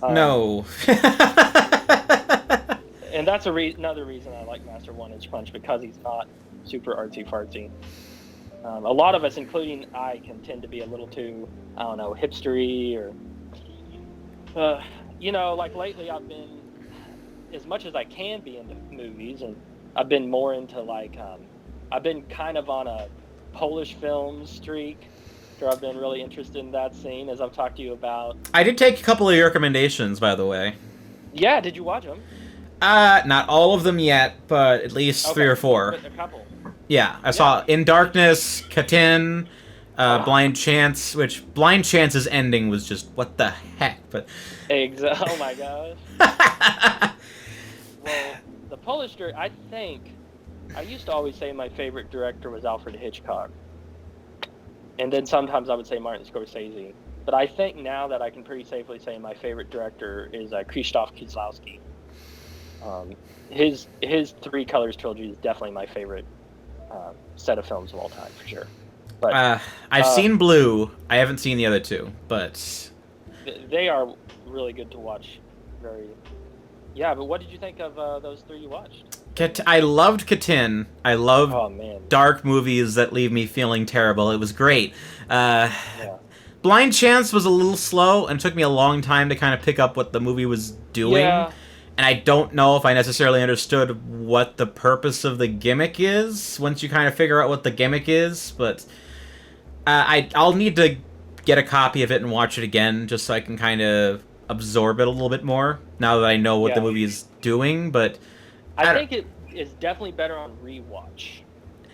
No. And that's another reason I like Master One-Inch Punch, because he's not super artsy-fartsy. A lot of us, including I, can tend to be a little too, I don't know, hipstery or... like lately I've been, as much as I can be into movies, and I've been more into I've been kind of on a Polish film streak, where I've been really interested in that scene, as I've talked to you about. I did take a couple of your recommendations, by the way. Yeah, did you watch them? Not all of them yet, but at least 3 or 4. A couple. Yeah, I saw In Darkness, Katin, Blind Chance, which Blind Chance's ending was just, what the heck, but... Oh my gosh. Well, the Polish director, I used to always say my favorite director was Alfred Hitchcock. And then sometimes I would say Martin Scorsese. But I think now that I can pretty safely say my favorite director is Krzysztof Kieslowski. His Three Colors trilogy is definitely my favorite set of films of all time, for sure. But I've seen Blue. I haven't seen the other 2, but... They are really good to watch. Yeah, but what did you think of those 3 you watched? I loved Katin. I love man. dark movies that leave me feeling terrible. It was great. Blind Chance was a little slow, and it took me a long time to kind of pick up what the movie was doing. Yeah. And I don't know if I necessarily understood what the purpose of the gimmick is once you kind of figure out what the gimmick is. But I'll need to get a copy of it and watch it again just so I can kind of absorb it a little bit more now that I know what the movie is doing. But I think it is definitely better on rewatch,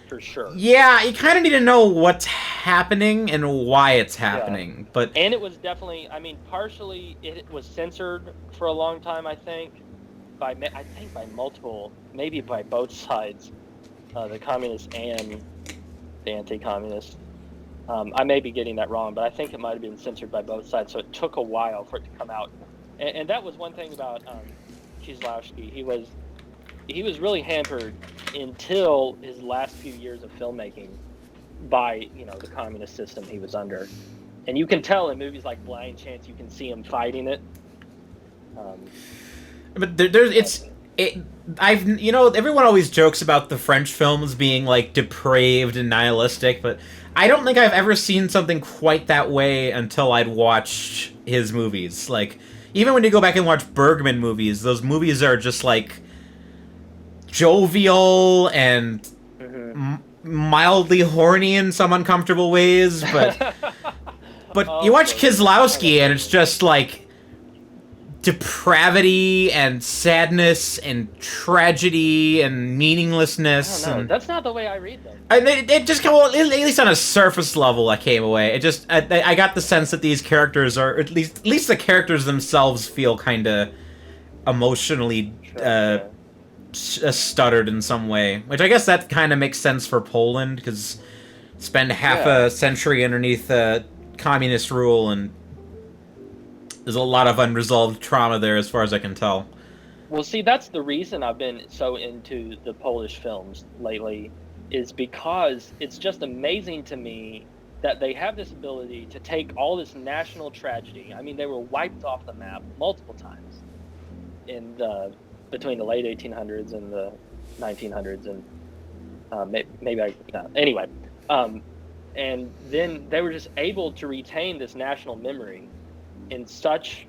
for sure. Yeah, you kind of need to know what's happening and why it's happening. Yeah. And it was definitely, partially it was censored for a long time, I think by multiple, maybe by both sides, the communists and the anti-communists. I may be getting that wrong, but I think it might have been censored by both sides, so it took a while for it to come out. And that was one thing about Kieslowski. He was really hampered until his last few years of filmmaking by, the communist system he was under. And you can tell in movies like Blind Chance, you can see him fighting it. But everyone always jokes about the French films being like depraved and nihilistic, but I don't think I've ever seen something quite that way until I'd watched his movies. Like, even when you go back and watch Bergman movies, those movies are just like jovial and mildly horny in some uncomfortable ways, but you watch Kieslowski and it's just like depravity and sadness and tragedy and meaninglessness. I don't know. And that's not the way I read them. It just at least on a surface level, I came away. It just I got the sense that these characters are at least the characters themselves feel kind of emotionally stuttered in some way, which I guess that kind of makes sense for Poland, because spend half a century underneath communist rule, and there's a lot of unresolved trauma there, as far as I can tell. Well, see, that's the reason I've been so into the Polish films lately, is because it's just amazing to me that they have this ability to take all this national tragedy. They were wiped off the map multiple times between the late 1800s and the 1900s, and anyway. And then they were just able to retain this national memory in such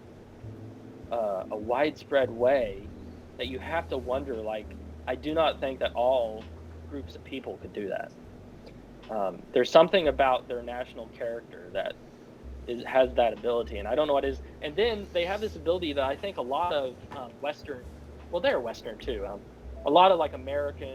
a widespread way that you have to wonder, I do not think that all groups of people could do that. There's something about their national character that has that ability, and I don't know what it is. And then they have this ability that I think a lot of Western, well, they're Western too, a lot of like American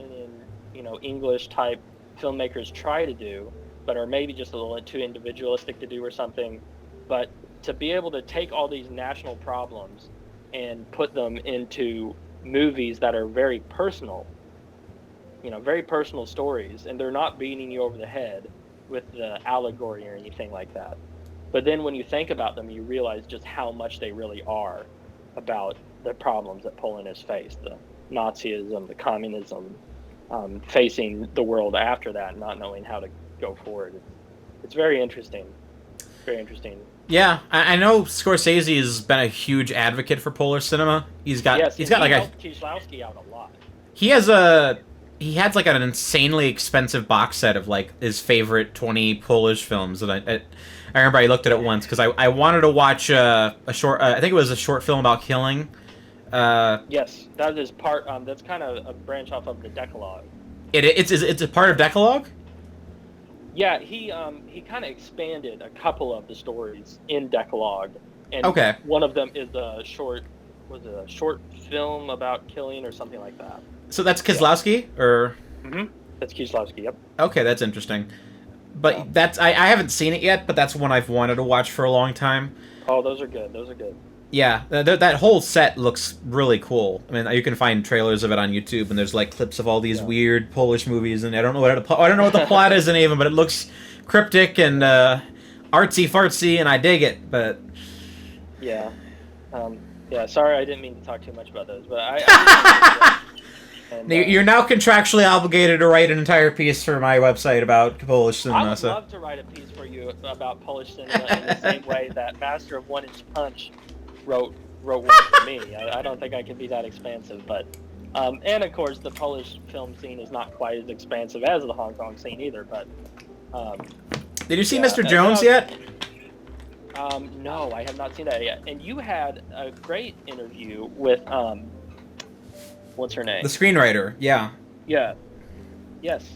and English type filmmakers try to do, but are maybe just a little too individualistic to do or something. But to be able to take all these national problems and put them into movies that are very personal, very personal stories, and they're not beating you over the head with the allegory or anything like that. But then when you think about them, you realize just how much they really are about the problems that Poland has faced, the Nazism, the communism, facing the world after that, not knowing how to go forward. It's very interesting. Very interesting. Yeah, I know Scorsese has been a huge advocate for Polish cinema. He's got like helped Kieślowski out a lot. He has like an insanely expensive box set of like his favorite 20 Polish films, and I remember I looked at it once because I wanted to watch a short. I think it was a short film about killing. Yes, that is part. That's kind of a branch off of the Decalogue. It's a part of Decalogue. Yeah, he kind of expanded a couple of the stories in Decalogue, and okay, one of them is a short film about killing or something like that. So that's Kieślowski, or? Mm-hmm. That's Kieślowski. Yep. Okay, that's interesting. But that's I haven't seen it yet, but that's one I've wanted to watch for a long time. Oh, those are good. Those are good. Yeah, that whole set looks really cool. I mean, you can find trailers of it on YouTube, and there's like clips of all these weird Polish movies, and I don't know what the plot is in even, but it looks cryptic and artsy fartsy, and I dig it. But yeah, Sorry, I didn't mean to talk too much about those, but I and, you're now contractually obligated to write an entire piece for my website about Polish cinema. I would love to write a piece for you about Polish cinema in the same way that Master of One Inch Punch wrote one for me. I don't think I can be that expansive, but and of course the Polish film scene is not quite as expansive as the Hong Kong scene either. But did you see Mr. Jones yet? No, I have not seen that yet. And you had a great interview with what's her name? The screenwriter. Yeah. Yeah. Yes.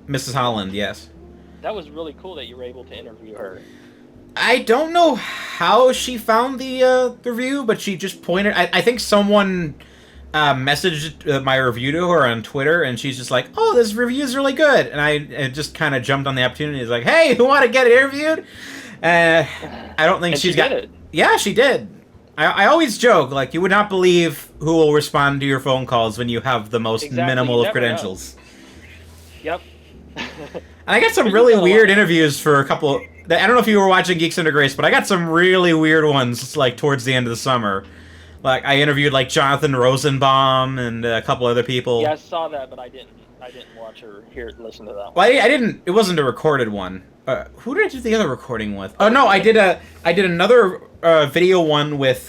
Mrs. Holland. Yes. That was really cool that you were able to interview her. I don't know how she found the review, but she just pointed. I think someone messaged my review to her on Twitter, and she's just like, "Oh, this review is really good," and I just kind of jumped on the opportunity. It's like, "Hey, who want to get interviewed?" I don't think she's got it. Yeah, she did. I always joke, like, you would not believe who will respond to your phone calls when you have the most minimal of credentials. Yep. And I got some really weird interviews for a couple. I don't know if you were watching Geeks Under Grace, but I got some really weird ones, like, towards the end of the summer. Like, I interviewed, like, Jonathan Rosenbaum and a couple other people. Yeah, I saw that, but I didn't watch or listen to that one. Well, I didn't. It wasn't a recorded one. Who did I do the other recording with? Oh no, I did another video one with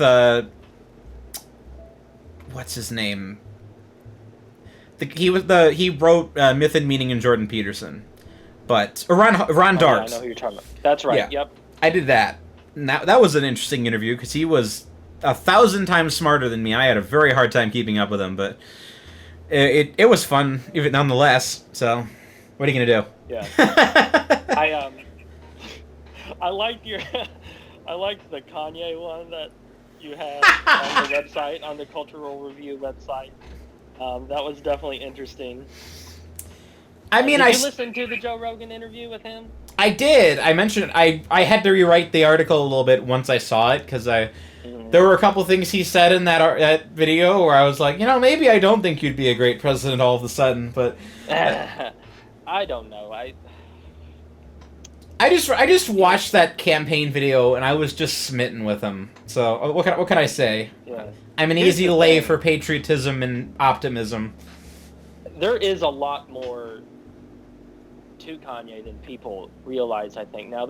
what's his name? He wrote Myth and Meaning in Jordan Peterson, but Ron Dart. I know who you're talking about. That's right. Yeah. Yep. I did that. And that was an interesting interview because he was 1,000 times smarter than me. I had a very hard time keeping up with him, but it was fun, even nonetheless. So, what are you gonna do? Yeah. I liked the Kanye one that you had on the website, on the Cultural Revue website. That was definitely interesting. I mean, did you listen to the Joe Rogan interview with him? I did. I mentioned I had to rewrite the article a little bit once I saw it because there were a couple things he said in that video where I was like, maybe I don't think you'd be a great president all of a sudden, but I don't know. I just watched that campaign video and I was just smitten with him. So what can I say? Yeah. I'm an easy lay for patriotism and optimism. There is a lot more to Kanye than people realize, I think. Now,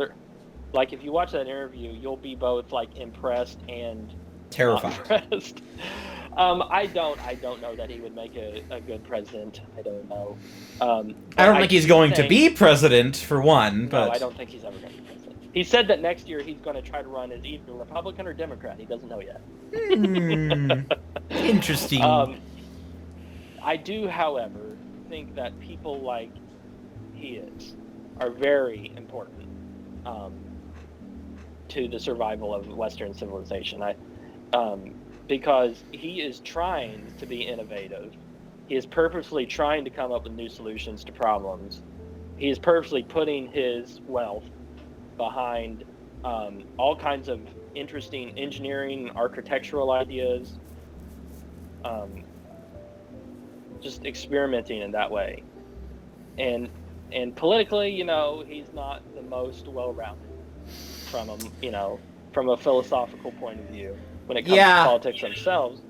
like, if you watch that interview, you'll be both, like, impressed and terrified. Impressed. I don't know that he would make a good president. I don't know. I don't think he's going to be president, for one. But no, I don't think he's ever going to be president. He said that next year he's going to try to run as either Republican or Democrat. He doesn't know yet. Interesting. I do, however, think that people like he is are very important to the survival of Western civilization. Because he is trying to be innovative. He is purposely trying to come up with new solutions to problems. He is purposely putting his wealth behind all kinds of interesting engineering, architectural ideas, just experimenting in that way. And politically, he's not the most well-rounded from a philosophical point of view when it comes to politics themselves.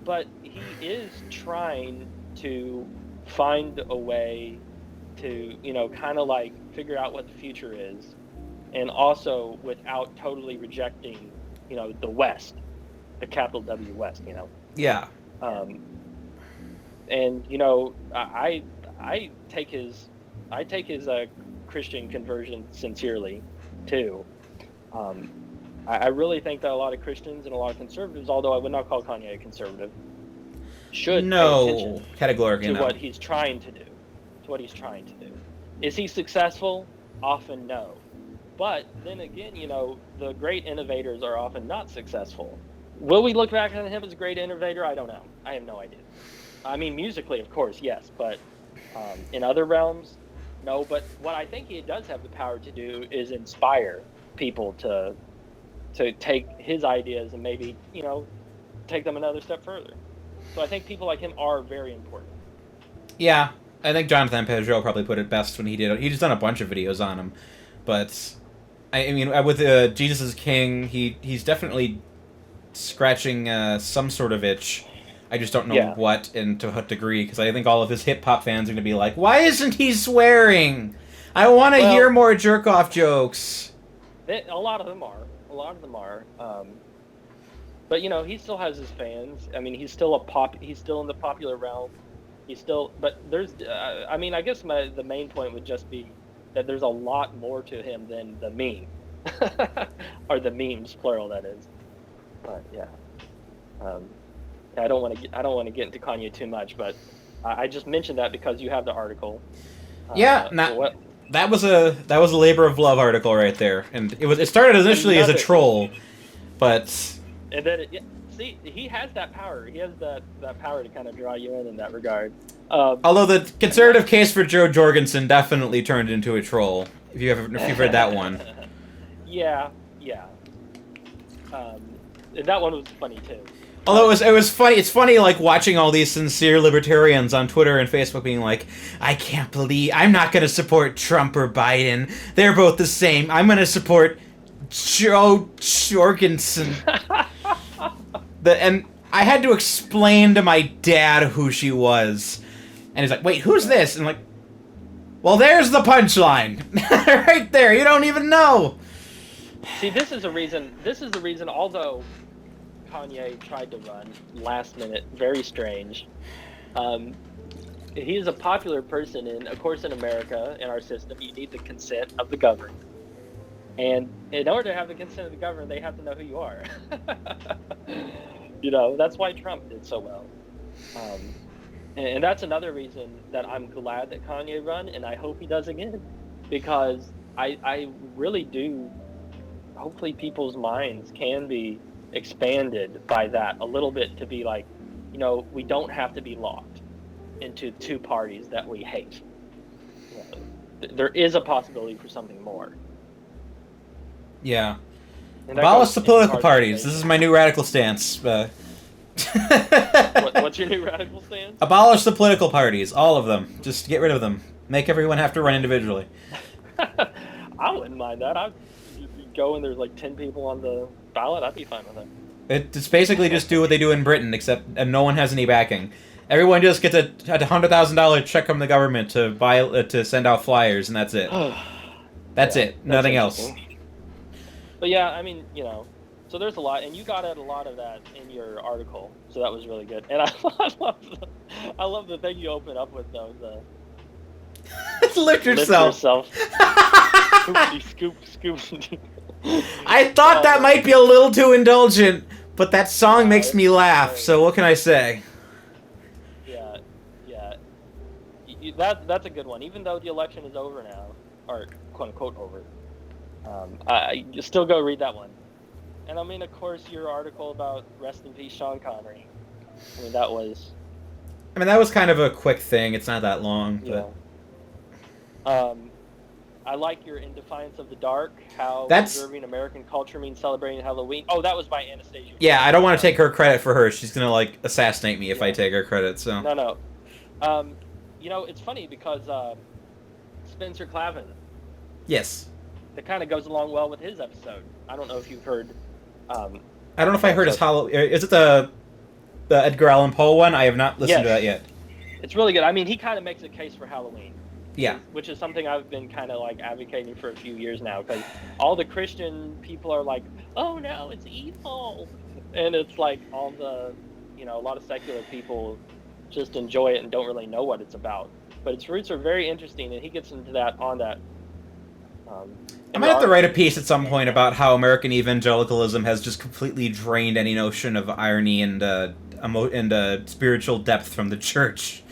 But he is trying to find a way to, kind of like figure out what the future is, and also without totally rejecting, the West, the capital W West, Yeah. And I take his Christian conversion sincerely, too. I really think that a lot of Christians and a lot of conservatives, although I would not call Kanye a conservative, should pay attention categorically to no. what he's trying to do. Is he successful? Often no. But then again, the great innovators are often not successful. Will we look back on him as a great innovator? I don't know. I have no idea. I mean, musically, of course, yes, but in other realms, no. But what I think he does have the power to do is inspire people to take his ideas and maybe, take them another step further. So I think people like him are very important. Yeah, I think Jonathan Pedro probably put it best when he did it. He's done a bunch of videos on him, but I mean, with Jesus is King, he's definitely scratching some sort of itch. I just don't know what and to what degree, because I think all of his hip-hop fans are going to be like, why isn't he swearing? I want to hear more jerk-off jokes. A lot of them are. But, he still has his fans. I mean, he's still he's still in the popular realm. But there's, I guess the main point would just be that there's a lot more to him than the meme. Or the memes, plural, that is. But, yeah. I don't want to get into Kanye too much, but I just mentioned that because you have the article. That was a labor of love article right there, and it started initially as a troll, but and then he has that power. He has that power to kind of draw you in that regard. Although the conservative case for Joe Jorgensen definitely turned into a troll. If you've heard that one. Yeah. That one was funny too. Although it was funny. It's funny, like, watching all these sincere libertarians on Twitter and Facebook being like, I can't believe I'm not going to support Trump or Biden. They're both the same. I'm going to support Joe Jorgensen. And I had to explain to my dad who she was. And he's like, wait, who's this? And I'm like, well, there's the punchline. Right there. You don't even know. See, this is the reason, although Kanye tried to run last minute, very strange. He is a popular person, and of course in America, in our system, you need the consent of the governed. And in order to have the consent of the governed, they have to know who you are. That's why Trump did so well. And that's another reason that I'm glad that Kanye run, and I hope he does again, because I really do. Hopefully people's minds can be expanded by that a little bit to be like, we don't have to be locked into two parties that we hate. There is a possibility for something more. Yeah. Abolish the political parties. This is my new radical stance. What's your new radical stance? Abolish the political parties. All of them. Just get rid of them. Make everyone have to run individually. I wouldn't mind that. I'd go and there's like 10 people on the ballot. I'd be fine with it. It's basically just do what they do in Britain, except no one has any backing. Everyone just gets a $100,000 check from the government to send out flyers, and that's it. That's it. Nothing else. But yeah, I mean, so there's a lot, and you got at a lot of that in your article, so that was really good. And I love the thing you open up with though. Lift yourself. Scoop. I thought that might be a little too indulgent, but that song makes me laugh, so what can I say? Yeah. That's a good one. Even though the election is over now, or quote-unquote over, you still go read that one. And I mean, of course, your article about rest in peace Sean Connery. I mean, that was... I mean, that was kind of a quick thing. It's not that long. Yeah. I like your In Defiance of the Dark, how observing American culture means celebrating Halloween. Oh, that was by Anastasia. Yeah, I don't want to take her credit for her. She's going to, like, assassinate me if I take her credit, so. No. You know, it's funny because Spencer Clavin. Yes. That kind of goes along well with his episode. I don't know if you've heard. I don't know if I heard his Halloween. Is it the Edgar Allan Poe one? I have not listened to that yet. It's really good. I mean, he kind of makes a case for Halloween. Yeah. Which is something I've been kind of like advocating for a few years now, because all the Christian people are like, oh no, it's evil. And it's like all the, you know, a lot of secular people just enjoy it and don't really know what it's about. But its roots are very interesting, and he gets into that on that. I might have to write a piece at some point about how American evangelicalism has just completely drained any notion of irony and spiritual depth from the church.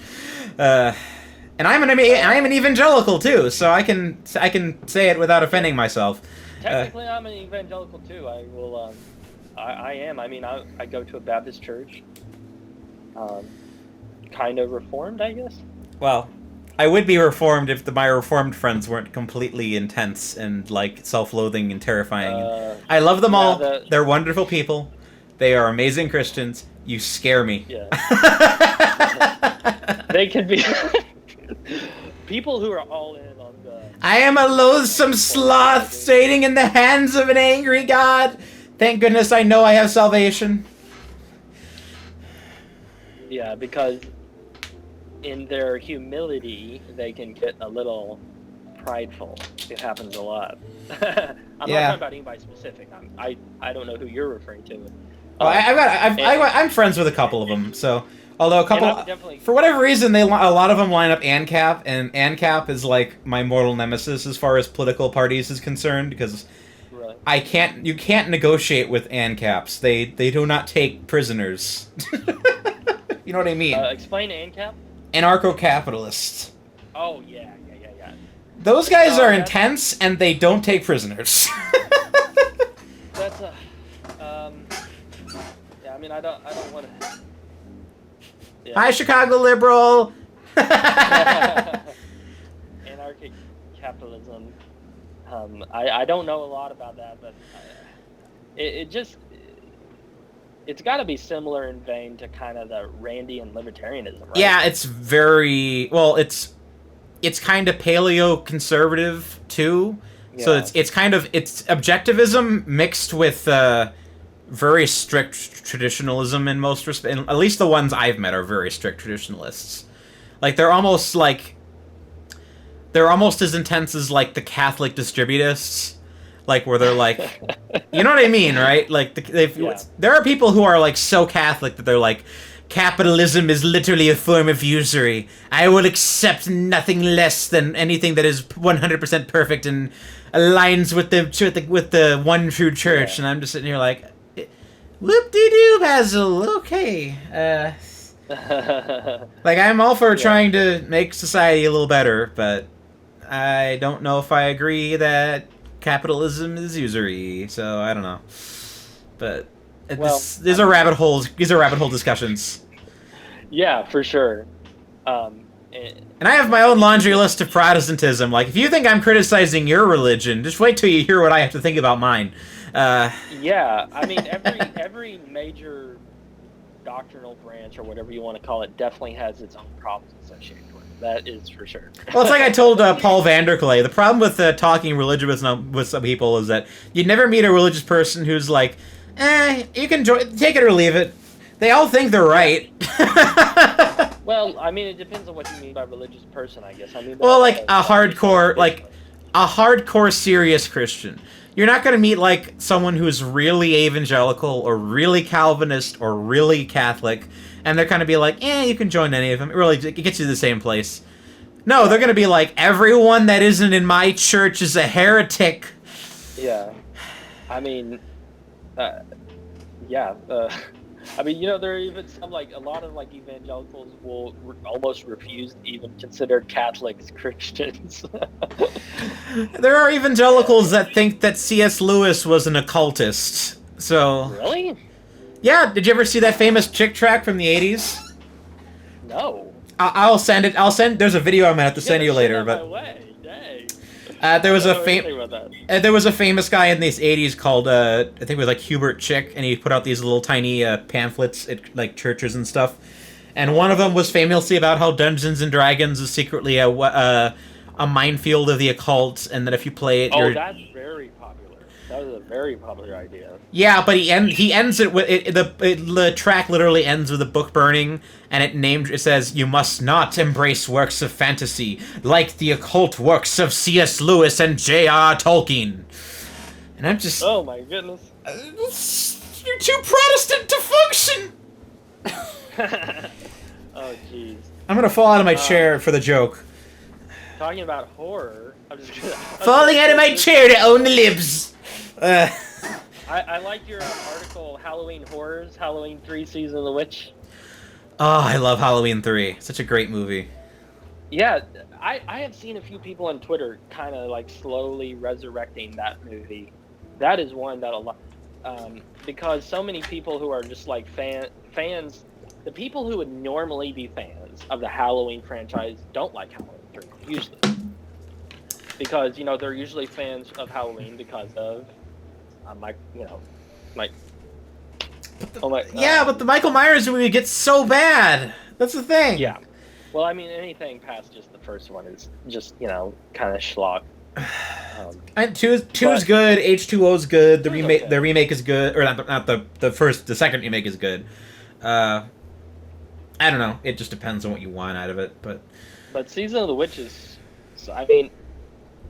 And I'm an evangelical too, so I can say it without offending myself. Technically, I'm an evangelical too. I will. I am. I mean, I go to a Baptist church. Kind of reformed, I guess. Well, I would be reformed if my reformed friends weren't completely intense and like self-loathing and terrifying. I love them all. They're wonderful people. They are amazing Christians. You scare me. Yeah. They can be people who are all in on the. I am a loathsome sloth, stating in the hands of an angry God. Thank goodness I know I have salvation. Yeah, because in their humility, they can get a little prideful. It happens a lot. I'm not talking about anybody specific. I don't know who you're referring to. Well, I'm friends with a couple of them. So, although a couple, for whatever reason, a lot of them line up ANCAP, and ANCAP is like my mortal nemesis as far as political parties is concerned, because you can't negotiate with ANCAPs. They do not take prisoners. You know what I mean? Explain ANCAP. Anarcho-capitalists. Oh, yeah. Those guys are intense, and they don't take prisoners. That's a... yeah, I mean, I don't want to... Yeah. Hi, Chicago liberal! Anarchic capitalism. I don't know a lot about that, but it just... It's got to be similar in vein to kind of the Randian libertarianism, right? Yeah, it's very... Well, it's kind of paleo-conservative, too. Yeah. So it's kind of... It's objectivism mixed with very strict traditionalism in most respects. At least the ones I've met are very strict traditionalists. Like, they're almost as intense as, like, the Catholic distributists. Like, where they're like, you know what I mean, right? Like, there are people who are, like, so Catholic that they're like, capitalism is literally a form of usury. I will accept nothing less than anything that is 100% perfect and aligns with the one true church. And I'm just sitting here like, whoop-de-doo, Basil, okay. Like, I'm all for trying to make society a little better, but I don't know if I agree that capitalism is usury, so I don't know. But these are rabbit holes. These are rabbit hole discussions. Yeah, for sure. And I have my own laundry list of Protestantism. Like, if you think I'm criticizing your religion, just wait till you hear what I have to think about mine. Yeah, I mean, every major doctrinal branch or whatever you want to call it definitely has its own problems associated with it. That is for sure. Well, it's like I told Paul Vanderklay. The problem with talking religion with some people is that you never meet a religious person who's like, you can take it or leave it. They all think they're right. Well, I mean, it depends on what you mean by religious person, I guess. I mean, well, like a hardcore serious Christian. You're not going to meet like someone who's really evangelical or really Calvinist or really Catholic, and they're going to be like, you can join any of them. It gets you to the same place. No, they're going to be like, everyone that isn't in my church is a heretic. Yeah. I mean, I mean, you know, there are even some, like, a lot of, like, evangelicals will almost refuse to even consider Catholics Christians. There are evangelicals that think that C.S. Lewis was an occultist, so... Really? Yeah, did you ever see that famous Chick tract from the 80s? No. I'll send it. There's a video I'm gonna have to send you later, My but way. Dang. there was I a don't know anything about that. there was a famous guy in these '80s called I think it was like Hubert Chick, and he put out these little tiny pamphlets at like churches and stuff. And one of them was famously about how Dungeons and Dragons is secretly a minefield of the occult, and that if you play it, Oh, that's very popular. That was a very popular idea. Yeah, but he ends it with the track literally ends with a book burning, and it says, "You must not embrace works of fantasy like the occult works of C.S. Lewis and J.R. Tolkien." And I'm just, Oh my goodness. you're too Protestant to function. Oh jeez. I'm gonna fall out of my chair for the joke. Talking about horror, I'm just gonna, Falling out of my chair to own the libs. I liked your article, Halloween Horrors, Halloween 3 Season of the Witch. Oh, I love Halloween 3. Such a great movie. Yeah, I have seen a few people on Twitter kind of like slowly resurrecting that movie. That is one that a lot, because so many people who are just like fans, the people who would normally be fans of the Halloween franchise don't like Halloween 3, usually. Because, you know, they're usually fans of Halloween because of Yeah, but the Michael Myers movie gets so bad. That's the thing. Yeah. Well, I mean, anything past just the first one is just, you know, kind of schlock. And two is good. H2O's good. The remake okay. the remake is good, or not the second remake is good. I don't know. It just depends on what you want out of it, but Season of the Witch is, I mean,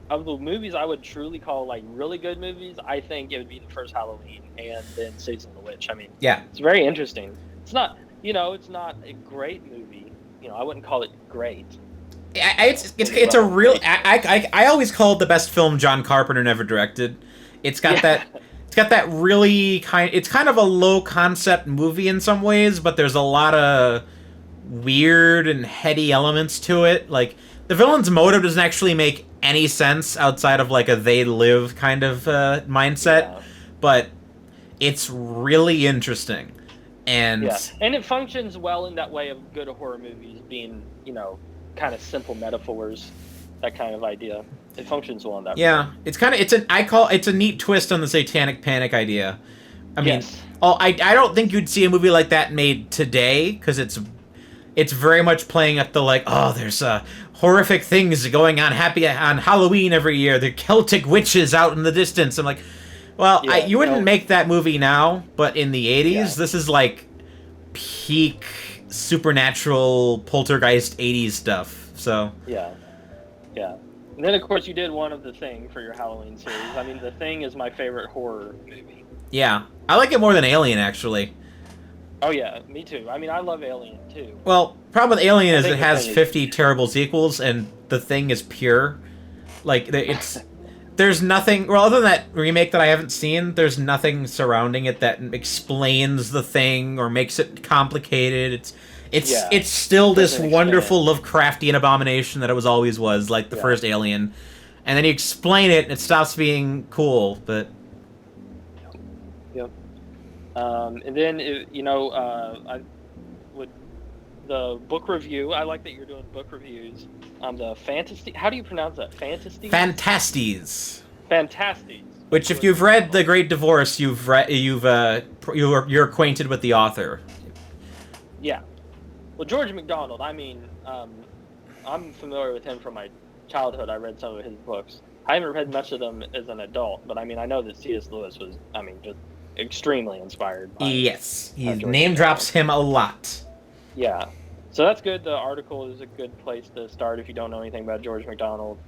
of the movies I would truly call like really good movies, I think it would be the first Halloween and then Season of the Witch. I mean, yeah, it's very interesting. It's not, you know, it's not a great movie. You know, I wouldn't call it great. it's a real. I always call it the best film John Carpenter never directed. It's got that really it's kind of a low concept movie in some ways, but there's a lot of weird and heady elements to it. Like, the villain's motive doesn't actually make any sense outside of like a they live kind of mindset, but it's really interesting. And it functions well in that way of good horror movies being, you know, kind of simple metaphors, that kind of idea. It functions well in that way. It's a neat twist on the Satanic Panic idea. I mean, I don't think you'd see a movie like that made today, because it's very much playing at the like, oh, there's horrific things going on on Halloween every year. The Celtic witches out in the distance. I'm like, well, you wouldn't make that movie now, but in the 80s, this is like peak supernatural poltergeist 80s stuff. So yeah. And then of course you did one of The Thing for your Halloween series. I mean, The Thing is my favorite horror movie. Yeah, I like it more than Alien, actually. Oh yeah, me too. I mean, I love Alien too. Well, problem with Alien is it has 50 terrible sequels, and The Thing is pure. Like, there's nothing, well, other than that remake that I haven't seen, there's nothing surrounding it that explains The Thing or makes it complicated. It's still this wonderful Lovecraftian abomination that it always was, like the first Alien. And then you explain it, and it stops being cool, but... Yep. And then, the book review, I like that you're doing book reviews. The fantasy, how do you pronounce that? Fantasties? Fantasties. Which, if you've read The Great Divorce, you're acquainted with the author. Yeah. Well, George MacDonald, I mean, I'm familiar with him from my childhood. I read some of his books. I haven't read much of them as an adult, but I mean, I know that C.S. Lewis was, I mean, just extremely inspired by he name drops him a lot. Yeah. So that's good. The article is a good place to start if you don't know anything about George MacDonald.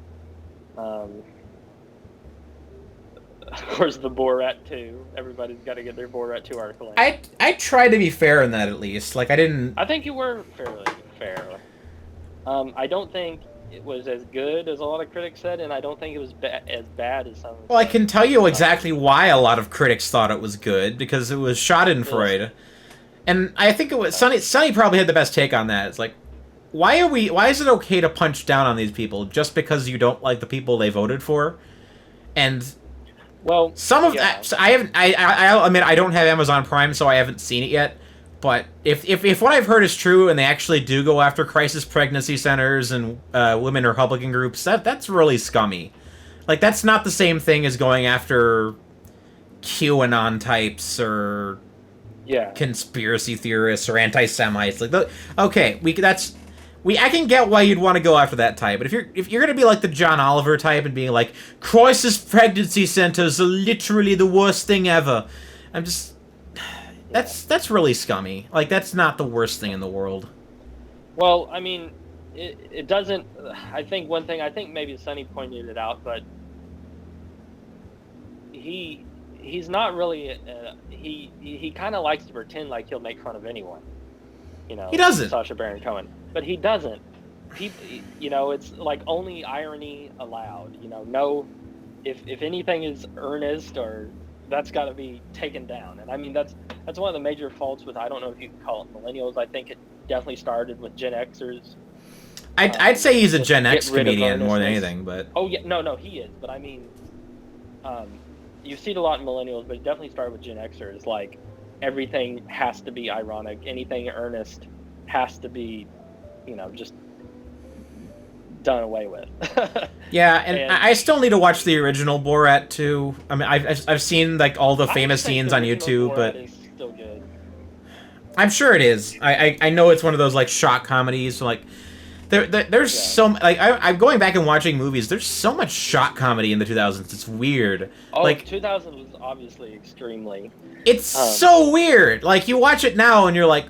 Of course, the Borat 2. Everybody's got to get their Borat 2 article in. I tried to be fair in that, at least. Like, I didn't... I think you were fairly fair. I don't think it was as good as a lot of critics said, and I don't think it was as bad as some. Well, I can tell you exactly why a lot of critics thought it was good, because it was Schadenfreude. And I think it was... Sonny probably had the best take on that. It's like, why is it okay to punch down on these people just because you don't like the people they voted for? And... Well, some of that, I haven't. I admit I don't have Amazon Prime, so I haven't seen it yet. But if what I've heard is true and they actually do go after crisis pregnancy centers and women Republican groups, that's really scummy. Like, that's not the same thing as going after QAnon types or conspiracy theorists or anti-Semites. Like, okay, I can get why you'd want to go after that type, but if you're gonna be like the John Oliver type and being like, crisis pregnancy centers are literally the worst thing ever, I'm just, that's really scummy. Like, that's not the worst thing in the world. Well, I mean, it doesn't. I think one thing. I think maybe Sonny pointed it out, but he's not really. He kind of likes to pretend like he'll make fun of anyone. You know, he doesn't. Sacha Baron Cohen, but he doesn't. You know, it's like only irony allowed. You know, no, if anything is earnest or that's got to be taken down. And I mean, that's one of the major faults with, I don't know if you can call it millennials. I think it definitely started with Gen Xers. I'd say he's a Gen X comedian more than anything, but... Oh, yeah, no, he is. But I mean, you see it a lot in millennials, but it definitely started with Gen Xers. Like, everything has to be ironic. Anything earnest has to be, you know, just done away with. Yeah, and I still need to watch the original Borat too. I mean, I've seen like all the famous scenes on YouTube, but is still good. I'm sure it is. I know it's one of those like shock comedies. So, like there's so like I'm going back and watching movies. There's so much shock comedy in the 2000s. It's weird. Oh, like 2000 was obviously extremely. It's so weird. Like, you watch it now and you're like,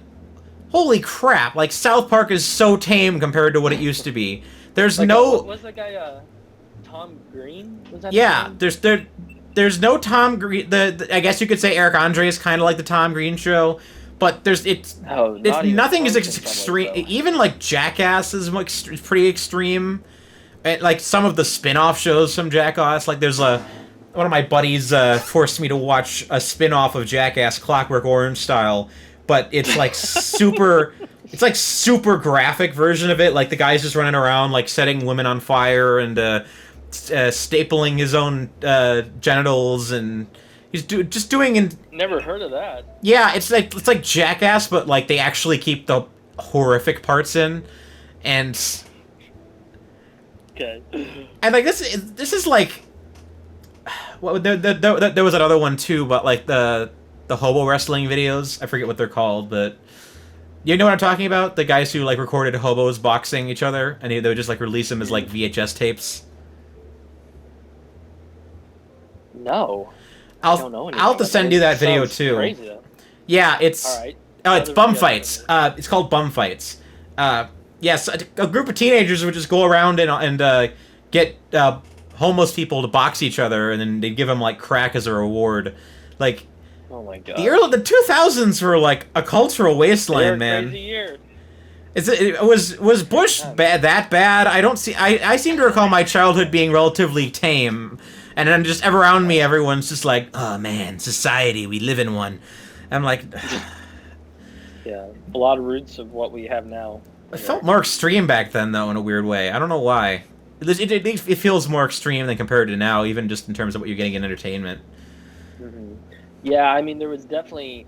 holy crap! Like, South Park is so tame compared to what it used to be. There's like, no. What was that guy? Tom Green? Was that there's no Tom Green. I guess you could say Eric Andre is kind of like the Tom Green show, but nothing is extreme. Even like Jackass is pretty extreme. And, like, some of the spin-off shows from Jackass, like there's one of my buddies forced me to watch a spin-off of Jackass, Clockwork Orange style, but it's like super. It's like super graphic version of it. Like, the guy's just running around, like, setting women on fire and stapling his own genitals, and he's just doing. Never heard of that. Yeah, it's like Jackass, but like they actually keep the horrific parts in, and okay. And like this is like, well, there was another one too, but like the hobo wrestling videos. I forget what they're called, but. You know what I'm talking about? The guys who, like, recorded hobos boxing each other, and they would just, like, release them as, like, VHS tapes? No. I don't know anything. I'll have to send you that video, too. Crazy, though. Yeah, it's... All right. Oh, it's Bum Fights. It's called Bum Fights. Yes, a group of teenagers would just go around and get homeless people to box each other, and then they'd give them, like, crack as a reward. Like... Oh my god. The 2000s were like a cultural wasteland, man. Crazy year. Was Bush that bad? I seem to recall my childhood being relatively tame, and then just around me, everyone's just like, oh man, society, we live in one. I'm like, yeah, a lot of roots of what we have now. It felt more extreme back then, though, in a weird way. I don't know why. It feels more extreme than compared to now, even just in terms of what you're getting in entertainment. Mm-hmm. Yeah, I mean, there was definitely,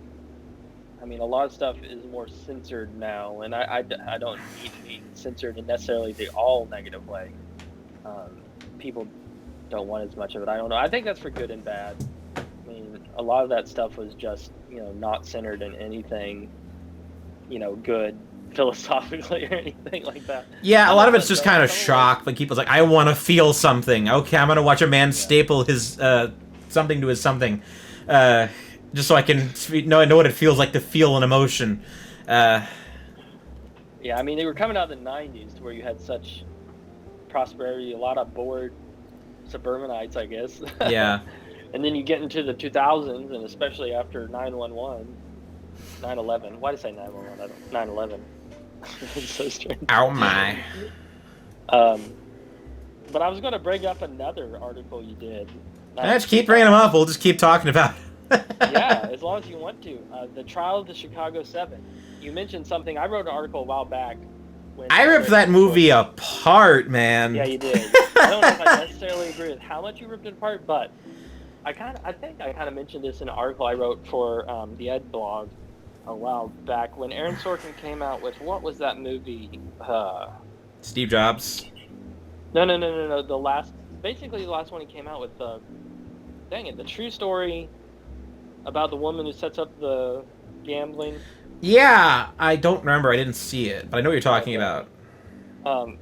a lot of stuff is more censored now, and I don't need to be censored in necessarily the all negative way. People don't want as much of it. I don't know. I think that's for good and bad. I mean, a lot of that stuff was just, not centered in anything, good philosophically or anything like that. Yeah, a lot of it's just kind of shock. Like, people's like, I want to feel something. Okay, I'm going to watch a man staple his something to his something. Just so I can know what it feels like to feel an emotion. Yeah, I mean, they were coming out in the 90s to where you had such prosperity, a lot of bored suburbanites, I guess. Yeah. And then you get into the 2000s, and especially after 9/11. Why did I say 9/11? 9/11. It's so strange. Oh my. But I was going to bring up another article you did. Let's keep bringing them up. We'll just keep talking about it. Yeah, as long as you want to. The trial of the Chicago 7. You mentioned something. I wrote an article a while back. I ripped that movie apart, man. Yeah, you did. I don't know if I necessarily agree with how much you ripped it apart, but I think I mentioned this in an article I wrote for the Ed blog. a while back when Aaron Sorkin came out with, what was that movie? Steve Jobs. No. Basically the last one he came out with. Dang it, the true story about the woman who sets up the gambling. Yeah, I don't remember. I didn't see it, but I know what you're talking about. Oh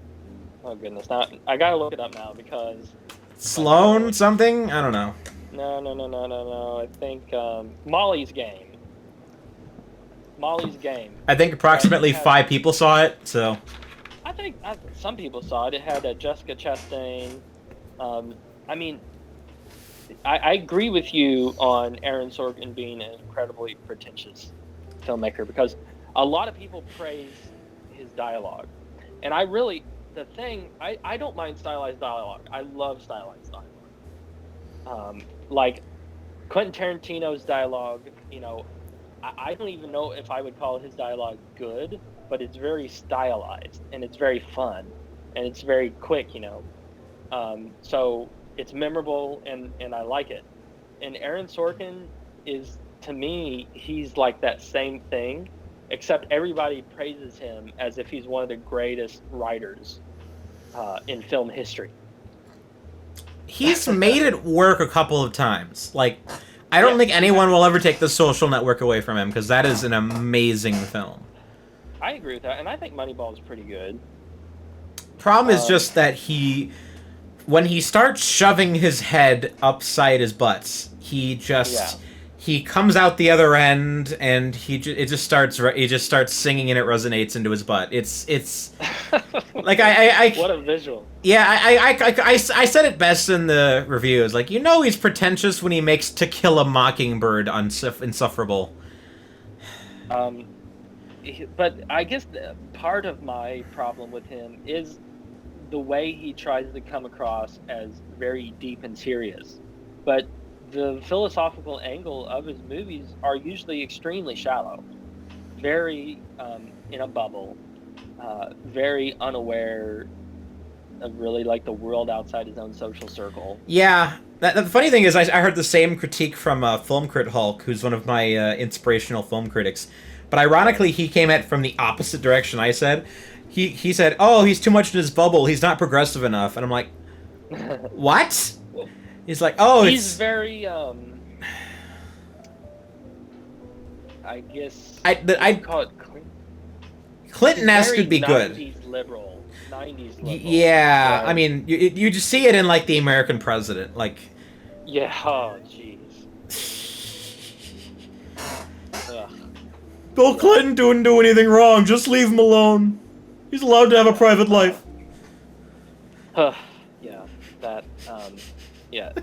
goodness, now I gotta look it up now because Sloan something? I don't know. No. I think Molly's Game. Molly's Game. I think approximately 5 people saw it, so. I think some people saw it. It had Jessica Chastain. I mean, I agree with you on Aaron Sorkin being an incredibly pretentious filmmaker because a lot of people praise his dialogue. And I don't mind stylized dialogue. I love stylized dialogue. Like Quentin Tarantino's dialogue, I don't even know if I would call his dialogue good, but it's very stylized and it's very fun and it's very quick, so it's memorable and I like it. And Aaron Sorkin is, to me, he's like that same thing, except everybody praises him as if he's one of the greatest writers in film history. He's made it work a couple of times. Like, I don't think anyone will ever take The Social Network away from him, because that is an amazing film. I agree with that, and I think Moneyball is pretty good. Problem is just that when he starts shoving his head upside his butts, he comes out the other end, and he just starts singing, and it resonates into his butt. It's like I what a visual. Yeah, I said it best in the reviews. Like, he's pretentious when he makes To Kill a Mockingbird insufferable. But I guess part of my problem with him is the way he tries to come across as very deep and serious. But the philosophical angle of his movies are usually extremely shallow, very in a bubble, very unaware of really like the world outside his own social circle. Yeah. The funny thing is, I heard the same critique from Film Crit Hulk, who's one of my inspirational film critics. But ironically, he came at it from the opposite direction I said. He said, "Oh, he's too much in his bubble. He's not progressive enough." And I'm like, "What?" He's like, "Oh, he's very I guess I'd call it Clinton-esque could be good. 90s liberal. Yeah, I mean, you just see it in like The American President, like. Yeah. Oh, jeez. Bill Clinton didn't do anything wrong. Just leave him alone. He's allowed to have a private life. Yeah, that. Yeah,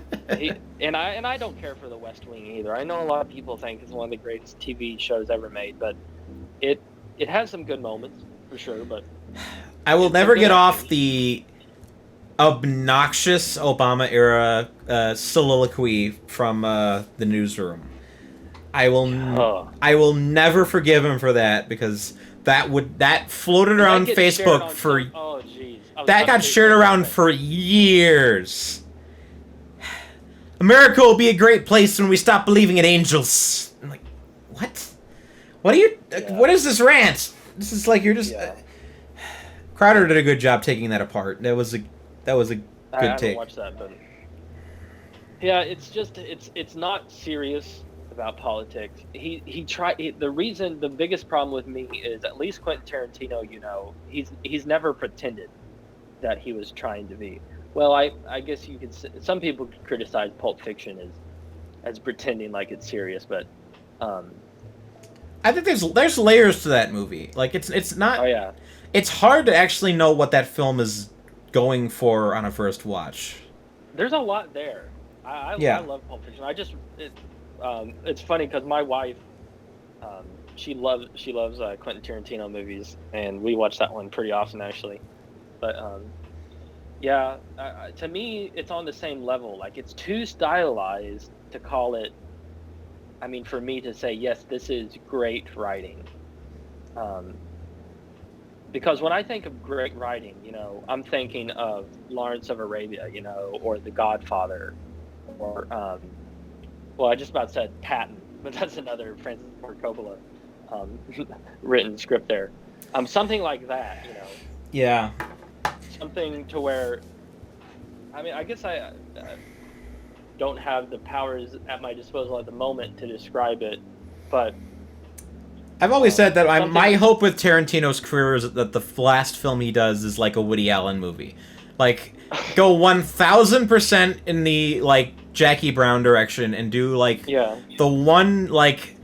and I don't care for The West Wing either. I know a lot of people think it's one of the greatest TV shows ever made, but it has some good moments for sure. But I will never get off the obnoxious Obama era soliloquy from the newsroom. I will never forgive him for that, because that floated around Facebook for that got shared around for years. America will be a great place when we stop believing in angels. I'm like, what? What are you? What is this rant? This is like you're just. Crowder did a good job taking that apart. That was a good take. I haven't watched that, but yeah, it's just it's not serious about politics. The biggest problem with me is, at least Quentin Tarantino, he's never pretended that he was trying to be. Well, I guess you could. Some people criticize Pulp Fiction as pretending like it's serious, but I think there's layers to that movie. Like it's not. Oh yeah. It's hard to actually know what that film is going for on a first watch. There's a lot there. I love Pulp Fiction. It's funny because my wife, she loves Quentin Tarantino movies, and we watch that one pretty often actually. But to me, it's on the same level. Like, it's too stylized to call it. I mean, for me to say yes, this is great writing. Because when I think of great writing, I'm thinking of Lawrence of Arabia, or The Godfather, or I just about said Patton, but that's another Francis Ford Coppola. um, written script there. Something like that, you know. Yeah. Something to where, I mean, I guess I don't have the powers at my disposal at the moment to describe it, but I've always said that my something. hope with Tarantino's career is that the last film he does is like a Woody Allen movie. Like, go 1000% in the, like, Jackie Brown direction and do, like, Yeah. the one, like,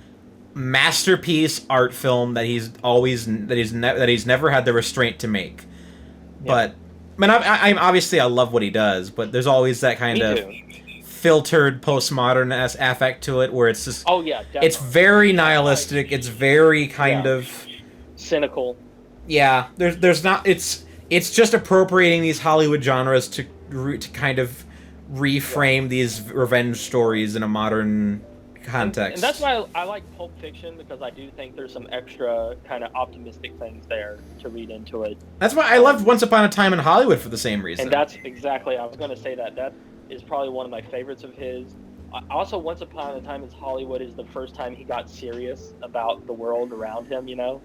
masterpiece art film that he's never had the restraint to make. But, I mean, I'm obviously I love what he does, but there's always that kind Me of too. filtered postmodern affect to it where it's just Oh yeah, definitely. it's very nihilistic, it's very kind of cynical. Yeah, there's not it's just appropriating these Hollywood genres to kind of reframe these revenge stories in a modern context. And that's why I like Pulp Fiction, because I do think there's some extra kind of optimistic things there to read into it. That's why I loved Once Upon a Time in Hollywood for the same reason. And that's exactly, I was going to say that is probably one of my favorites of his. Also, Once Upon a Time in Hollywood is the first time he got serious about the world around him, you know,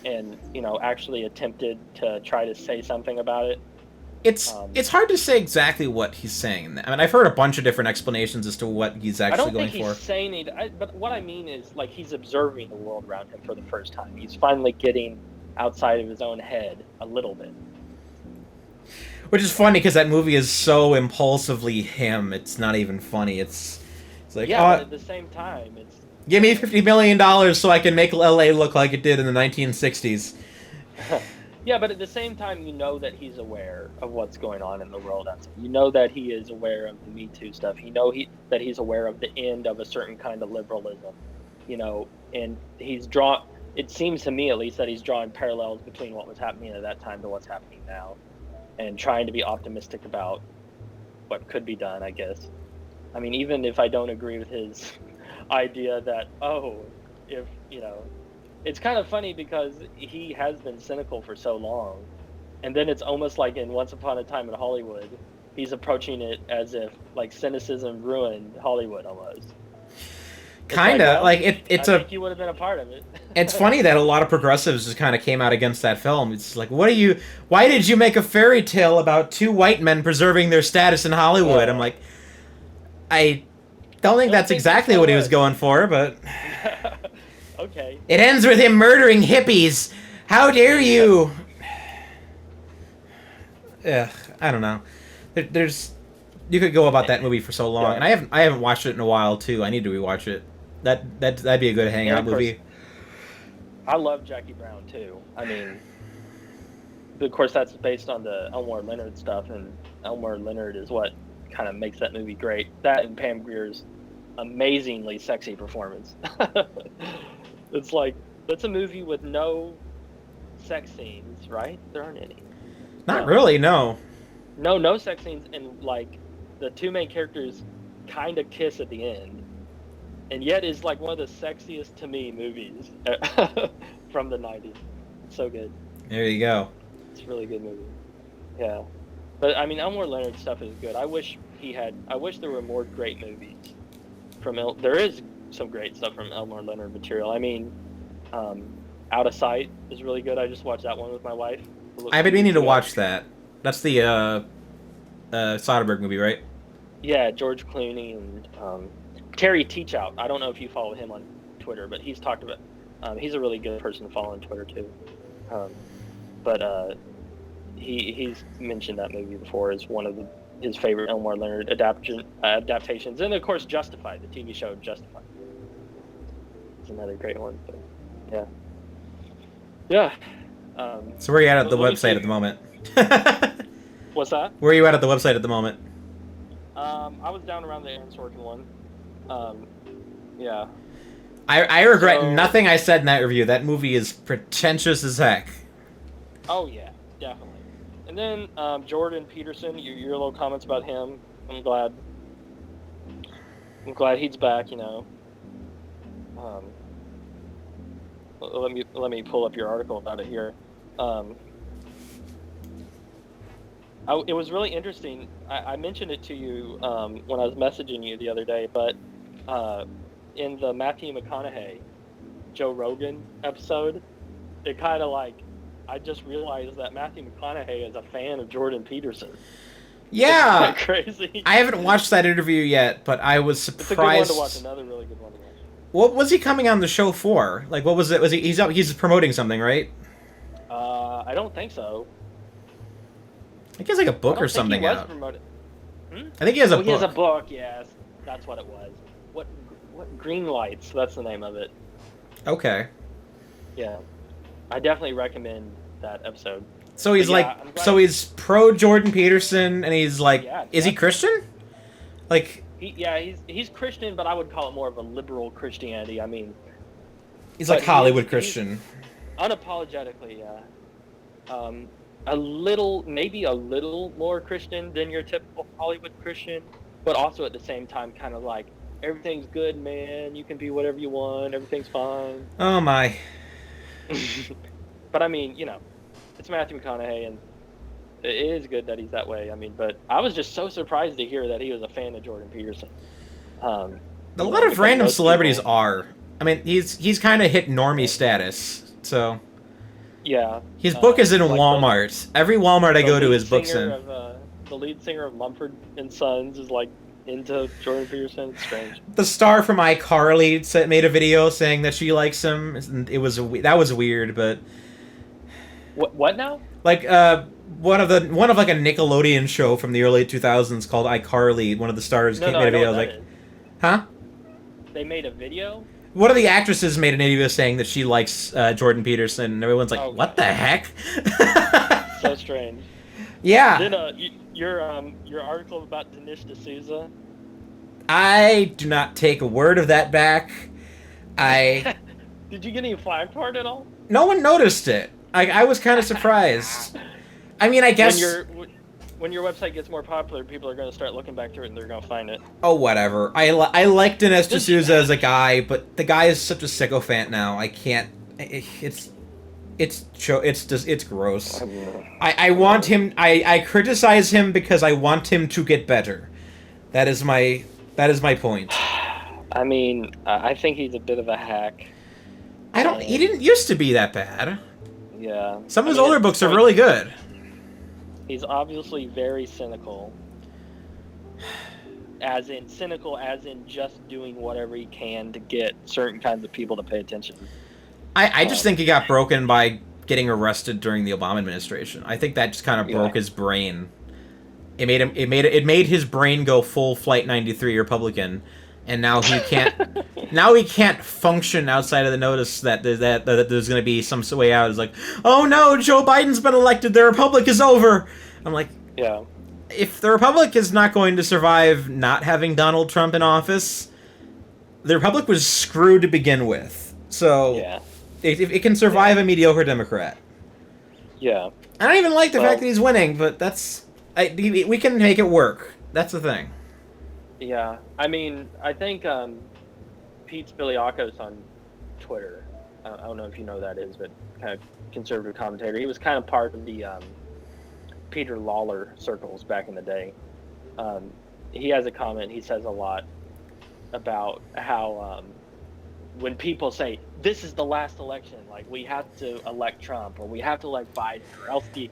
and, you know, actually attempted to try to say something about it. It's hard to say exactly what he's saying. I mean, I've heard a bunch of different explanations as to what he's actually going for. I don't think he's saying it, but what I mean is, like, he's observing the world around him for the first time. He's finally getting outside of his own head a little bit. Which is funny, because that movie is so impulsively him, it's not even funny. It's like, but at the same time, it's... Give me $50 million so I can make LA look like it did in the 1960s. Yeah, but at the same time, you know that he's aware of what's going on in the world. You know that he is aware of the Me Too stuff. You know that he's aware of the end of a certain kind of liberalism, you know, and it seems to me at least that he's drawing parallels between what was happening at that time to what's happening now, and trying to be optimistic about what could be done, I guess. I mean, even if I don't agree with his idea that, if, you know, it's kind of funny because he has been cynical for so long, and then it's almost like in Once Upon a Time in Hollywood, he's approaching it as if, like, cynicism ruined Hollywood almost. Kinda, like, I think you would have been a part of it. It's funny that a lot of progressives just kind of came out against that film. It's like, why did you make a fairy tale about two white men preserving their status in Hollywood? I'm like, I don't think that's exactly what he was going for, but... Okay. It ends with him murdering hippies. How dare you? Ugh, I don't know. You could go about that movie for so long, and I haven't watched it in a while too. I need to rewatch it. That'd be a good hangout movie. I love Jackie Brown too. I mean, of course that's based on the Elmore Leonard stuff, and Elmore Leonard is what kind of makes that movie great. That and Pam Grier's amazingly sexy performance. It's like, that's a movie with no sex scenes, right? There aren't any. Not really, no. No sex scenes, and, like, the two main characters kind of kiss at the end, and yet is like one of the sexiest to me movies from the 90s. It's so good. There you go. It's a really good movie. Yeah. But, I mean, Elmore Leonard stuff is good. I wish there were more great movies from there is some great stuff from Elmore Leonard material. I mean, Out of Sight is really good. I just watched that one with my wife. I've been meaning to watch that. That's the Soderbergh movie, right? Yeah, George Clooney and Terry Teachout. I don't know if you follow him on Twitter, but he's talked about. He's a really good person to follow on Twitter too. But he's mentioned that movie before as one of his favorite Elmore Leonard adaptations, and of course Justified, the TV show Justified. It's another great one. But yeah. So where are you at the website at the moment? What's that? Where are you at the website at the moment? I was down around the Aaron Sorkin one. Yeah. I regret nothing I said in that review. That movie is pretentious as heck. Oh yeah, definitely. And then Jordan Peterson, your little comments about him. I'm glad he's back. You know. Let me pull up your article about it here. It was really interesting. I mentioned it to you when I was messaging you the other day, but in the Matthew McConaughey Joe Rogan episode, it kind of like, I just realized that Matthew McConaughey is a fan of Jordan Peterson. Yeah, Isn't that crazy. I haven't watched that interview yet, but I was surprised. It's a good one to watch. Another really good one to watch. What was he coming on the show for? Like, what was it? Was he's promoting something, right? I don't think so. I think he has like a book or something he was out. Promoted. I think he has a book. He has a book. Yes, that's what it was. What Green Lights? That's the name of it. Okay. Yeah, I definitely recommend that episode. So he's he's pro Jordan Peterson, and he's like, Yeah, is he Christian? Like, he's Christian, but I would call it more of a liberal Christianity. I mean, he's like Hollywood Christian. Unapologetically, yeah. Maybe a little more Christian than your typical Hollywood Christian, but also at the same time, kind of like, everything's good, man. You can be whatever you want. Everything's fine. Oh my. But I mean, it's Matthew McConaughey, and it is good that he's that way. I mean, but I was just so surprised to hear that he was a fan of Jordan Peterson. A lot of random celebrities are. I mean, he's kind of hit normie status, so. Yeah. His book is in Walmart. Every Walmart I go to, his book's in. The lead singer of Mumford and Sons is like into Jordan Peterson. It's strange. The star from iCarly made a video saying that she likes him. That was weird, but. What now? Like one of like a Nickelodeon show from the early 2000s called iCarly. One of the stars made a video like, huh? They made a video. One of the actresses made an video saying that she likes Jordan Peterson, and everyone's like, "What the heck?" So strange. Yeah. Then your article about Dinesh D'Souza. I do not take a word of that back. Did you get any flack for it at all? No one noticed it. I was kind of surprised. I mean, I guess when your website gets more popular, people are going to start looking back to it and they're going to find it. Oh, whatever. I like Dinesh D'Souza as a guy, but the guy is such a sycophant now. I can't. It's gross. I want him. I criticize him because I want him to get better. That is my point. I mean, I think he's a bit of a hack. He didn't used to be that bad. Yeah. Some of his older books are really good. He's obviously very cynical. As in just doing whatever he can to get certain kinds of people to pay attention. I just think he got broken by getting arrested during the Obama administration. I think that just kind of broke his brain. It made his brain go full Flight 93 Republican, and now he can't function outside of the notice that there's going to be some way out. It's like, oh no, Joe Biden's been elected, the Republic is over. I'm like, yeah. If the Republic is not going to survive not having Donald Trump in office, the Republic was screwed to begin with. So it can survive a mediocre Democrat. Yeah. I don't even like the fact that he's winning, but we can make it work. That's the thing. Yeah, I mean, I think Pete Spiliakos on Twitter, I don't know if you know who that is, but kind of conservative commentator. He was kind of part of the Peter Lawler circles back in the day. He has a comment. He says a lot about how when people say, this is the last election, like we have to elect Trump or we have to elect Biden or else the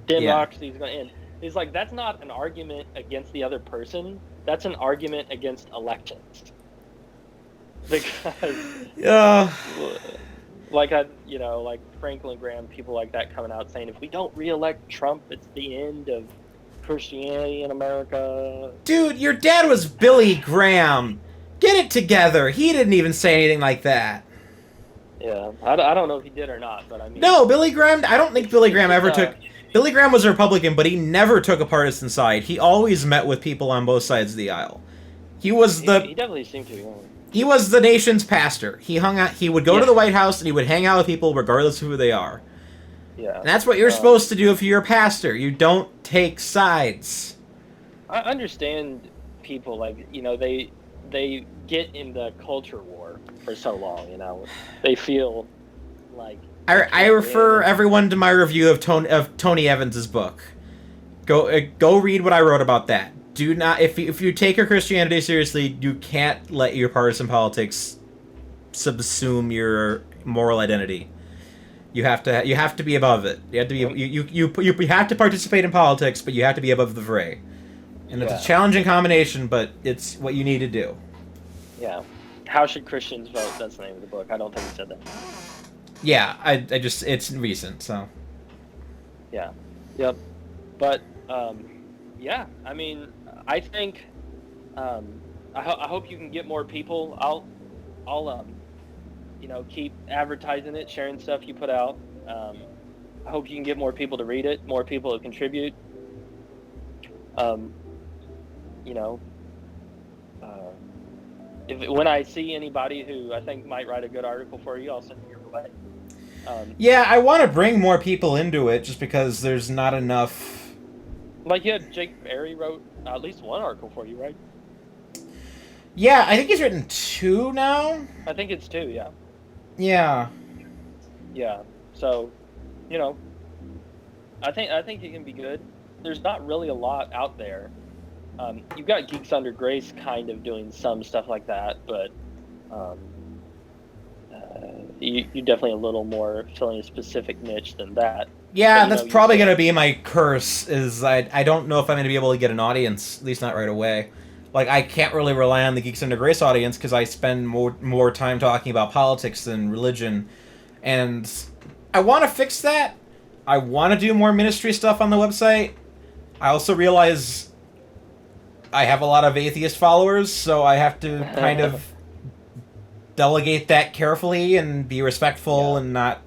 democracy is going to end. He's like, that's not an argument against the other person. That's an argument against elections. Because, like Franklin Graham, people like that coming out saying, if we don't re-elect Trump, it's the end of Christianity in America. Dude, your dad was Billy Graham. Get it together. He didn't even say anything like that. Yeah, I don't know if he did or not, but I mean... No, Billy Graham, I don't think Billy Graham ever took... Billy Graham was a Republican, but he never took a partisan side. He always met with people on both sides of the aisle. He definitely seemed to. Yeah. He was the nation's pastor. He hung out. He would go to the White House and he would hang out with people regardless of who they are. Yeah. And that's what you're supposed to do if you're a pastor. You don't take sides. I understand people they get in the culture war for so long. They feel like. I refer everyone to my review of Tony Evans' book. Go read what I wrote about that. Do not if you take your Christianity seriously, you can't let your partisan politics subsume your moral identity. You have to be above it. You have to be you have to participate in politics, but you have to be above the fray. And it's a challenging combination, but it's what you need to do. Yeah. How should Christians vote? That's the name of the book. I don't think it said that. Yeah, I just it's recent, so. Yeah. Yep. But yeah, I mean, I think I hope you can get more people. I'll keep advertising it, sharing stuff you put out. I hope you can get more people to read it, more people to contribute. When I see anybody who I think might write a good article for you, I'll send it your way. Yeah, I want to bring more people into it just because there's not enough. Like you had Jake Berry wrote at least one article for you, right? Yeah, I think he's written 2 now. I think it's 2, yeah. Yeah. Yeah. So, I think it can be good. There's not really a lot out there. You've got Geeks Under Grace kind of doing some stuff like that, but you're definitely a little more filling a specific niche than that. Yeah, that's probably going to be my curse, is I don't know if I'm going to be able to get an audience, at least not right away. Like, I can't really rely on the Geeks Under Grace audience because I spend more time talking about politics than religion. And I want to fix that. I want to do more ministry stuff on the website. I also realize I have a lot of atheist followers, so I have to kind of delegate that carefully and be respectful and not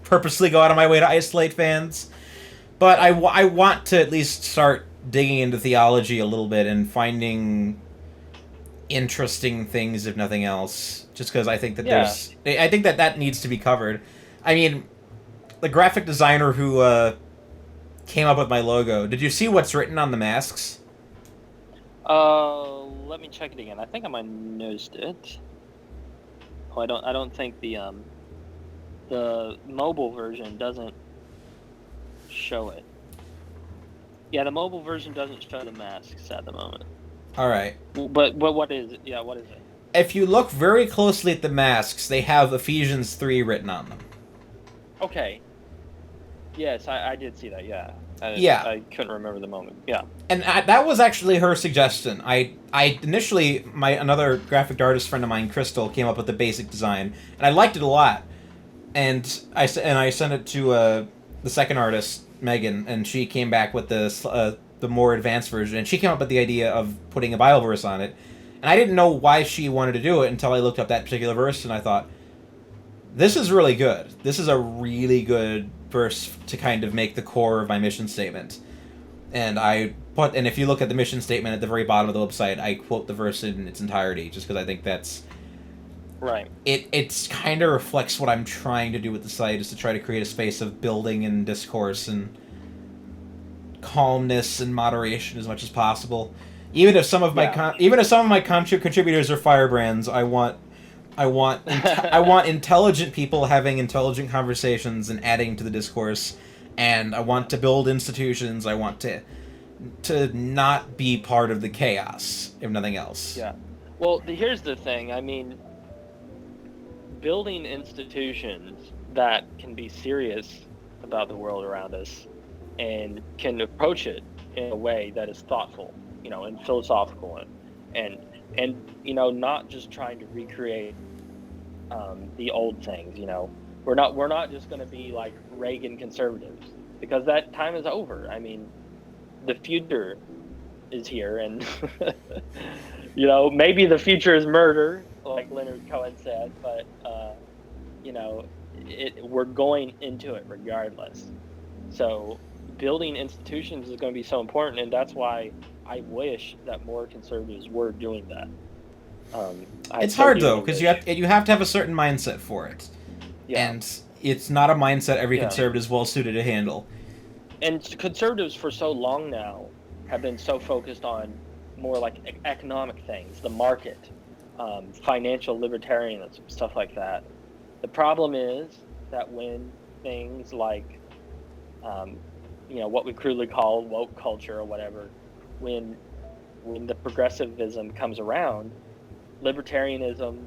purposely go out of my way to isolate fans. But I want to at least start digging into theology a little bit and finding interesting things, if nothing else, just because I think that I think that needs to be covered. I mean, the graphic designer who came up with my logo, did you see what's written on the masks? Let me check it again. I think I might have noticed it. Oh, I don't think the mobile version doesn't show it. Yeah, the mobile version doesn't show the masks at the moment. All right. But what is it? Yeah, what is it? If you look very closely at the masks, they have Ephesians 3 written on them. Okay. Yes, I did see that, yeah. I couldn't remember the moment. Yeah. And that was actually her suggestion. I initially, another graphic artist friend of mine, Crystal, came up with the basic design, and I liked it a lot. And I sent it to the second artist, Megan, and she came back with the more advanced version, and she came up with the idea of putting a Bible verse on it. And I didn't know why she wanted to do it until I looked up that particular verse, and I thought, this is really good. This is a really good verse to kind of make the core of my mission statement. And if you look at the mission statement at the very bottom of the website, I quote the verse in its entirety, just because I think that's right. It's kind of reflects what I'm trying to do with the site, is to try to create a space of building and discourse and calmness and moderation as much as possible. Even if some of my contributors are firebrands, I want intelligent people having intelligent conversations and adding to the discourse, and I want to build institutions. I want to not be part of the chaos, if nothing else. Yeah. Well, here's the thing. I mean, building institutions that can be serious about the world around us and can approach it in a way that is thoughtful, and philosophical, and not just trying to recreate the old things. We're not just going to be like Reagan conservatives, because that time is over. I mean, the future is here, and maybe the future is murder, like Leonard Cohen said, but we're going into it regardless. So building institutions is going to be so important, and that's why I wish that more conservatives were doing that. It's hard though, because you have to have a certain mindset for it, and it's not a mindset every conservative is well suited to handle. And conservatives for so long now have been so focused on more like economic things, the market, financial libertarianism, stuff like that. The problem is that when things like, what we crudely call woke culture or whatever, when the progressivism comes around, libertarianism,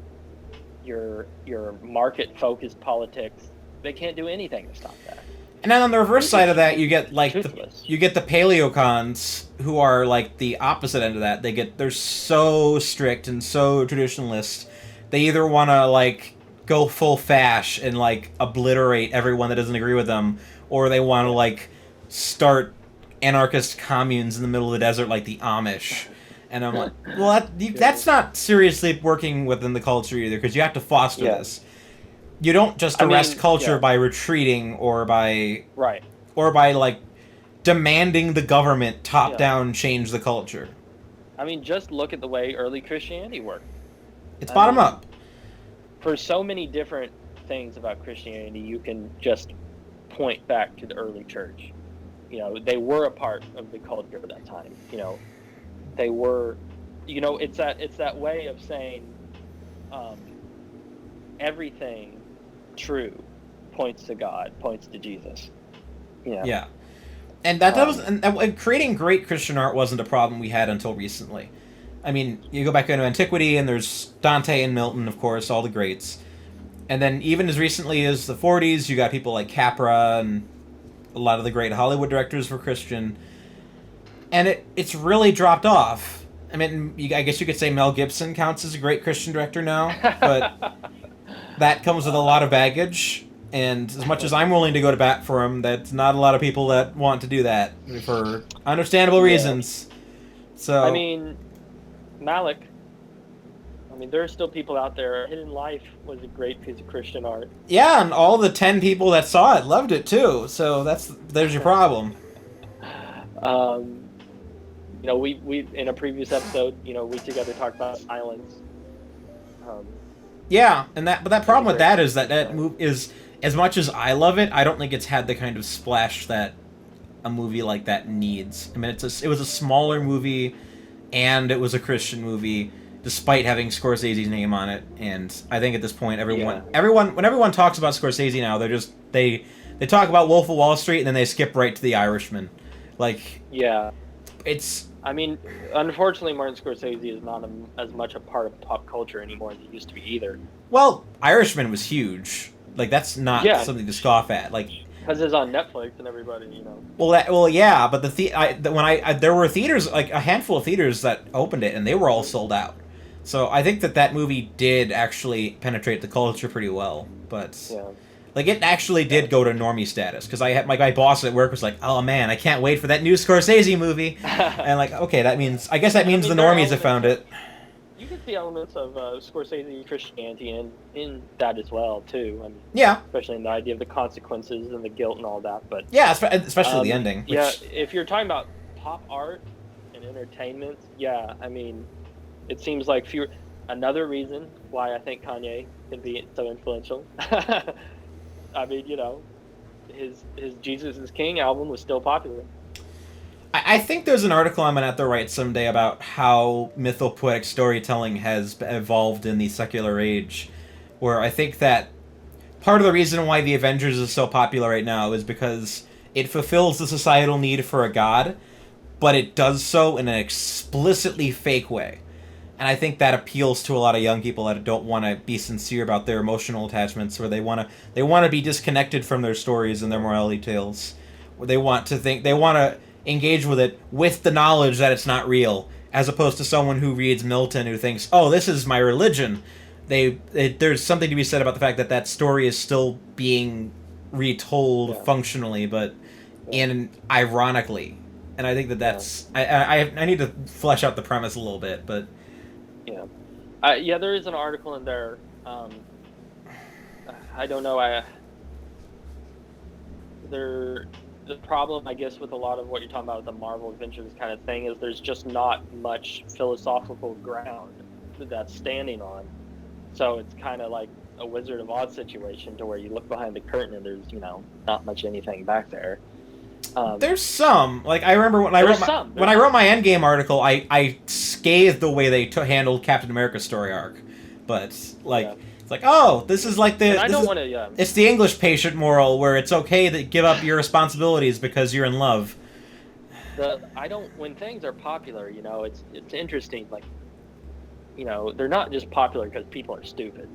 your market-focused politics. They can't do anything to stop that. And then on the reverse side of that, you get like the paleocons who are like the opposite end of that. They're so strict and so traditionalist. They either want to like go full fash and like obliterate everyone that doesn't agree with them, or they want to like start anarchist communes in the middle of the desert like the Amish. And I'm like, well, that's not seriously working within the culture either, because you have to foster this. You don't just arrest culture by retreating or by like demanding the government top down change the culture. I mean, just look at the way early Christianity worked. It's bottom up. For so many different things about Christianity, you can just point back to the early church. You know, they were a part of the culture at that time. You know, they were. You know, it's that way of saying everything true points to God, points to Jesus. Yeah. And that was and creating great Christian art wasn't a problem we had until recently. I mean, you go back into antiquity, and there's Dante and Milton, of course, all the greats. And then even as recently as the 40s, you got people like Capra, and a lot of the great Hollywood directors were Christian. And it's really dropped off. I mean, I guess you could say Mel Gibson counts as a great Christian director now, but that comes with a lot of baggage. And as much as I'm willing to go to bat for him, that's not a lot of people that want to do that for understandable reasons. So I mean, Malick. I mean, there are still people out there. Hidden Life was a great piece of Christian art. Yeah, and all the 10 people that saw it loved it too. So there's your problem. You know, we in a previous episode, you know, we together talked about Silence. Yeah, but that problem with that is that move is, as much as I love it, I don't think it's had the kind of splash that a movie like that needs. I mean, it was a smaller movie, and it was a Christian movie, despite having Scorsese's name on it. And I think at this point, when everyone talks about Scorsese now, they talk about Wolf of Wall Street and then they skip right to The Irishman. Like, I mean, unfortunately, Martin Scorsese is not as much a part of pop culture anymore as he used to be either. Well, Irishman was huge. Like, that's not something to scoff at. Like, because it's on Netflix and everybody, you know. Well, yeah, but there were theaters, like a handful of theaters that opened it, and they were all sold out. So I think that movie did actually penetrate the culture pretty well. But like, it actually did go to normie status, because I had my boss at work was like, "Oh man, I can't wait for that new Scorsese movie," and like, okay, I guess that means the normies have found it. You can see elements of Scorsese Christianity in that as well too. I mean, especially in the idea of the consequences and the guilt and all that. But especially the ending. If you're talking about pop art and entertainment, I mean, it seems like another reason why I think Kanye can be so influential. I mean, you know, his Jesus is King album was still popular. I think there's an article I'm going to have to write someday about how mythopoetic storytelling has evolved in the secular age, where I think that part of the reason why The Avengers is so popular right now is because it fulfills the societal need for a god, but it does so in an explicitly fake way. And I think that appeals to a lot of young people that don't want to be sincere about their emotional attachments, where they want to be disconnected from their stories and their morality tales, where they want to engage with it with the knowledge that it's not real, as opposed to someone who reads Milton who thinks, "Oh, this is my religion." There's something to be said about the fact that story is still being retold functionally, but ironically. And I think that's I need to flesh out the premise a little bit, but there is an article in there. I don't know. The problem, I guess, with a lot of what you're talking about with the Marvel Adventures kind of thing is there's just not much philosophical ground that's standing on. So it's kind of like a Wizard of Oz situation, to where you look behind the curtain and there's, you know, not much anything back there. There's some. Like, I remember when I wrote my Endgame article, I scathed the way they handled Captain America's story arc. But it's like, oh, this is like it's the English patient moral, where it's okay to give up your responsibilities because you're in love. When things are popular, you know, it's interesting. Like, you know, they're not just popular because people are stupid.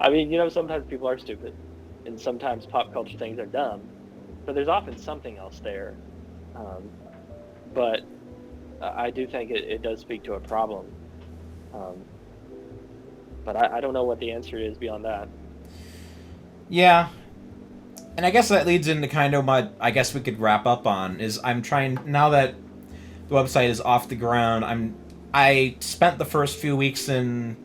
I mean, sometimes people are stupid, and sometimes pop culture things are dumb, but there's often something else there. Um, but I do think it does speak to a problem. Um, but I don't know what the answer is beyond that. Yeah. And I guess that leads into kind of I guess we could wrap up on, is I'm trying, now that the website is off the ground, I spent the first few weeks in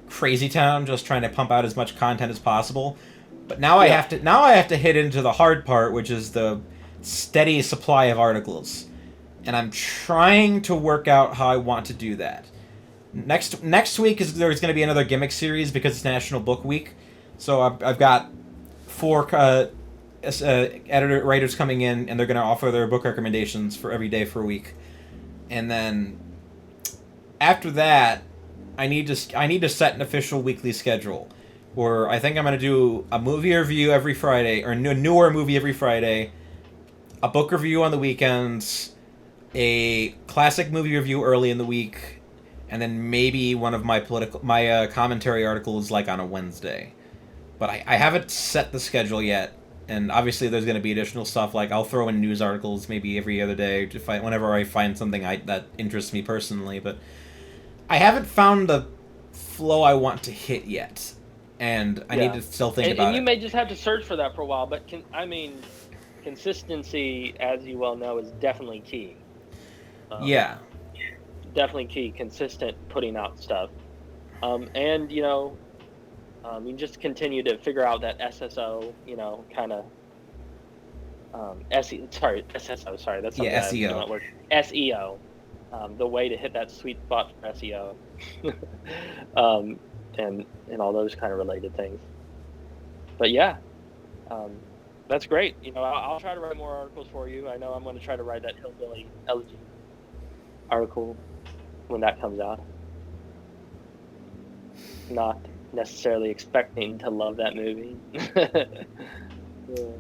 Crazy Town just trying to pump out as much content as possible. But now I have to hit into the hard part, which is the steady supply of articles. And I'm trying to work out how I want to do that. Next week there's going to be another gimmick series because it's National Book Week. So I've got 4 editor writers coming in, and they're going to offer their book recommendations for every day for a week. And then after that, I need to set an official weekly schedule, where I think I'm going to do a movie review every Friday, or a newer movie every Friday, a book review on the weekends, a classic movie review early in the week, and then maybe one of my commentary articles like on a Wednesday. But I haven't set the schedule yet, and obviously there's going to be additional stuff, like I'll throw in news articles maybe every other day whenever I find something that interests me personally, but I haven't found the flow I want to hit yet, and I need to still think about it. And you may just have to search for that for a while, but consistency, as you well know, is definitely key. Definitely key, consistent putting out stuff. And, you just continue to figure out that SSO, kind of, SSO, sorry, that's something SEO. SEO, the way to hit that sweet spot for SEO, and all those kind of related things. But that's great. I'll try to write more articles for you. I know I'm going to try to write that Hillbilly Elegy article when that comes out. Not necessarily expecting to love that movie.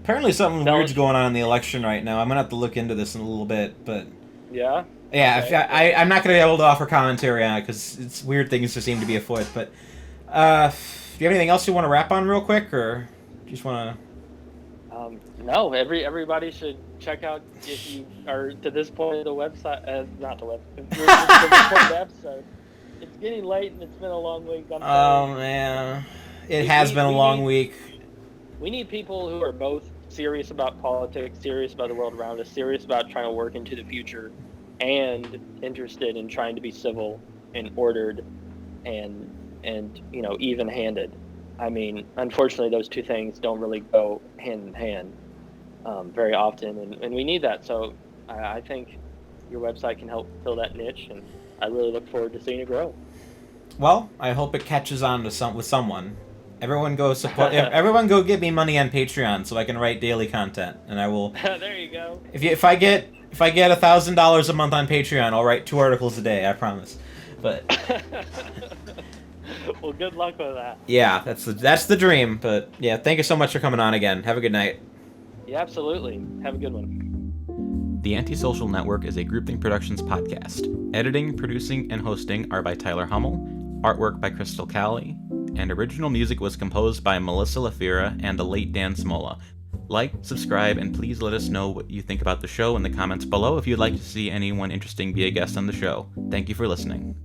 Apparently something weird's going on in the election right now. I'm going to have to look into this in a little bit, but... Yeah? Okay. I'm not going to be able to offer commentary on it, because it's weird things just seem to be afoot, but... do you have anything else you want to wrap on real quick, or you just want to... No, everybody should check out, if you are to this point of the website, not the website, if you're to this point of the episode. It's getting late and it's been a long week. Oh, man. It has been a long week. We need people who are both serious about politics, serious about the world around us, serious about trying to work into the future, and interested in trying to be civil and ordered and even-handed. I mean, unfortunately, those two things don't really go hand in hand very often, and we need that. So I think your website can help fill that niche, and I really look forward to seeing it grow. Well, I hope it catches on with someone. Everyone go support. Everyone go give me money on Patreon so I can write daily content, and I will. There you go. If I get $1,000 a month on Patreon, I'll write 2 articles a day. I promise. But. Well, good luck with that. Yeah, that's the dream. But yeah, thank you so much for coming on again. Have a good night. Yeah, absolutely. Have a good one. The AntiSocial Network is a Groupthink Productions podcast. Editing, producing, and hosting are by Tyler Hummel, artwork by Crystal Cowley, and original music was composed by Melissa Lafira and the late Dan Smolla. Like, subscribe, and please let us know what you think about the show in the comments below if you'd like to see anyone interesting be a guest on the show. Thank you for listening.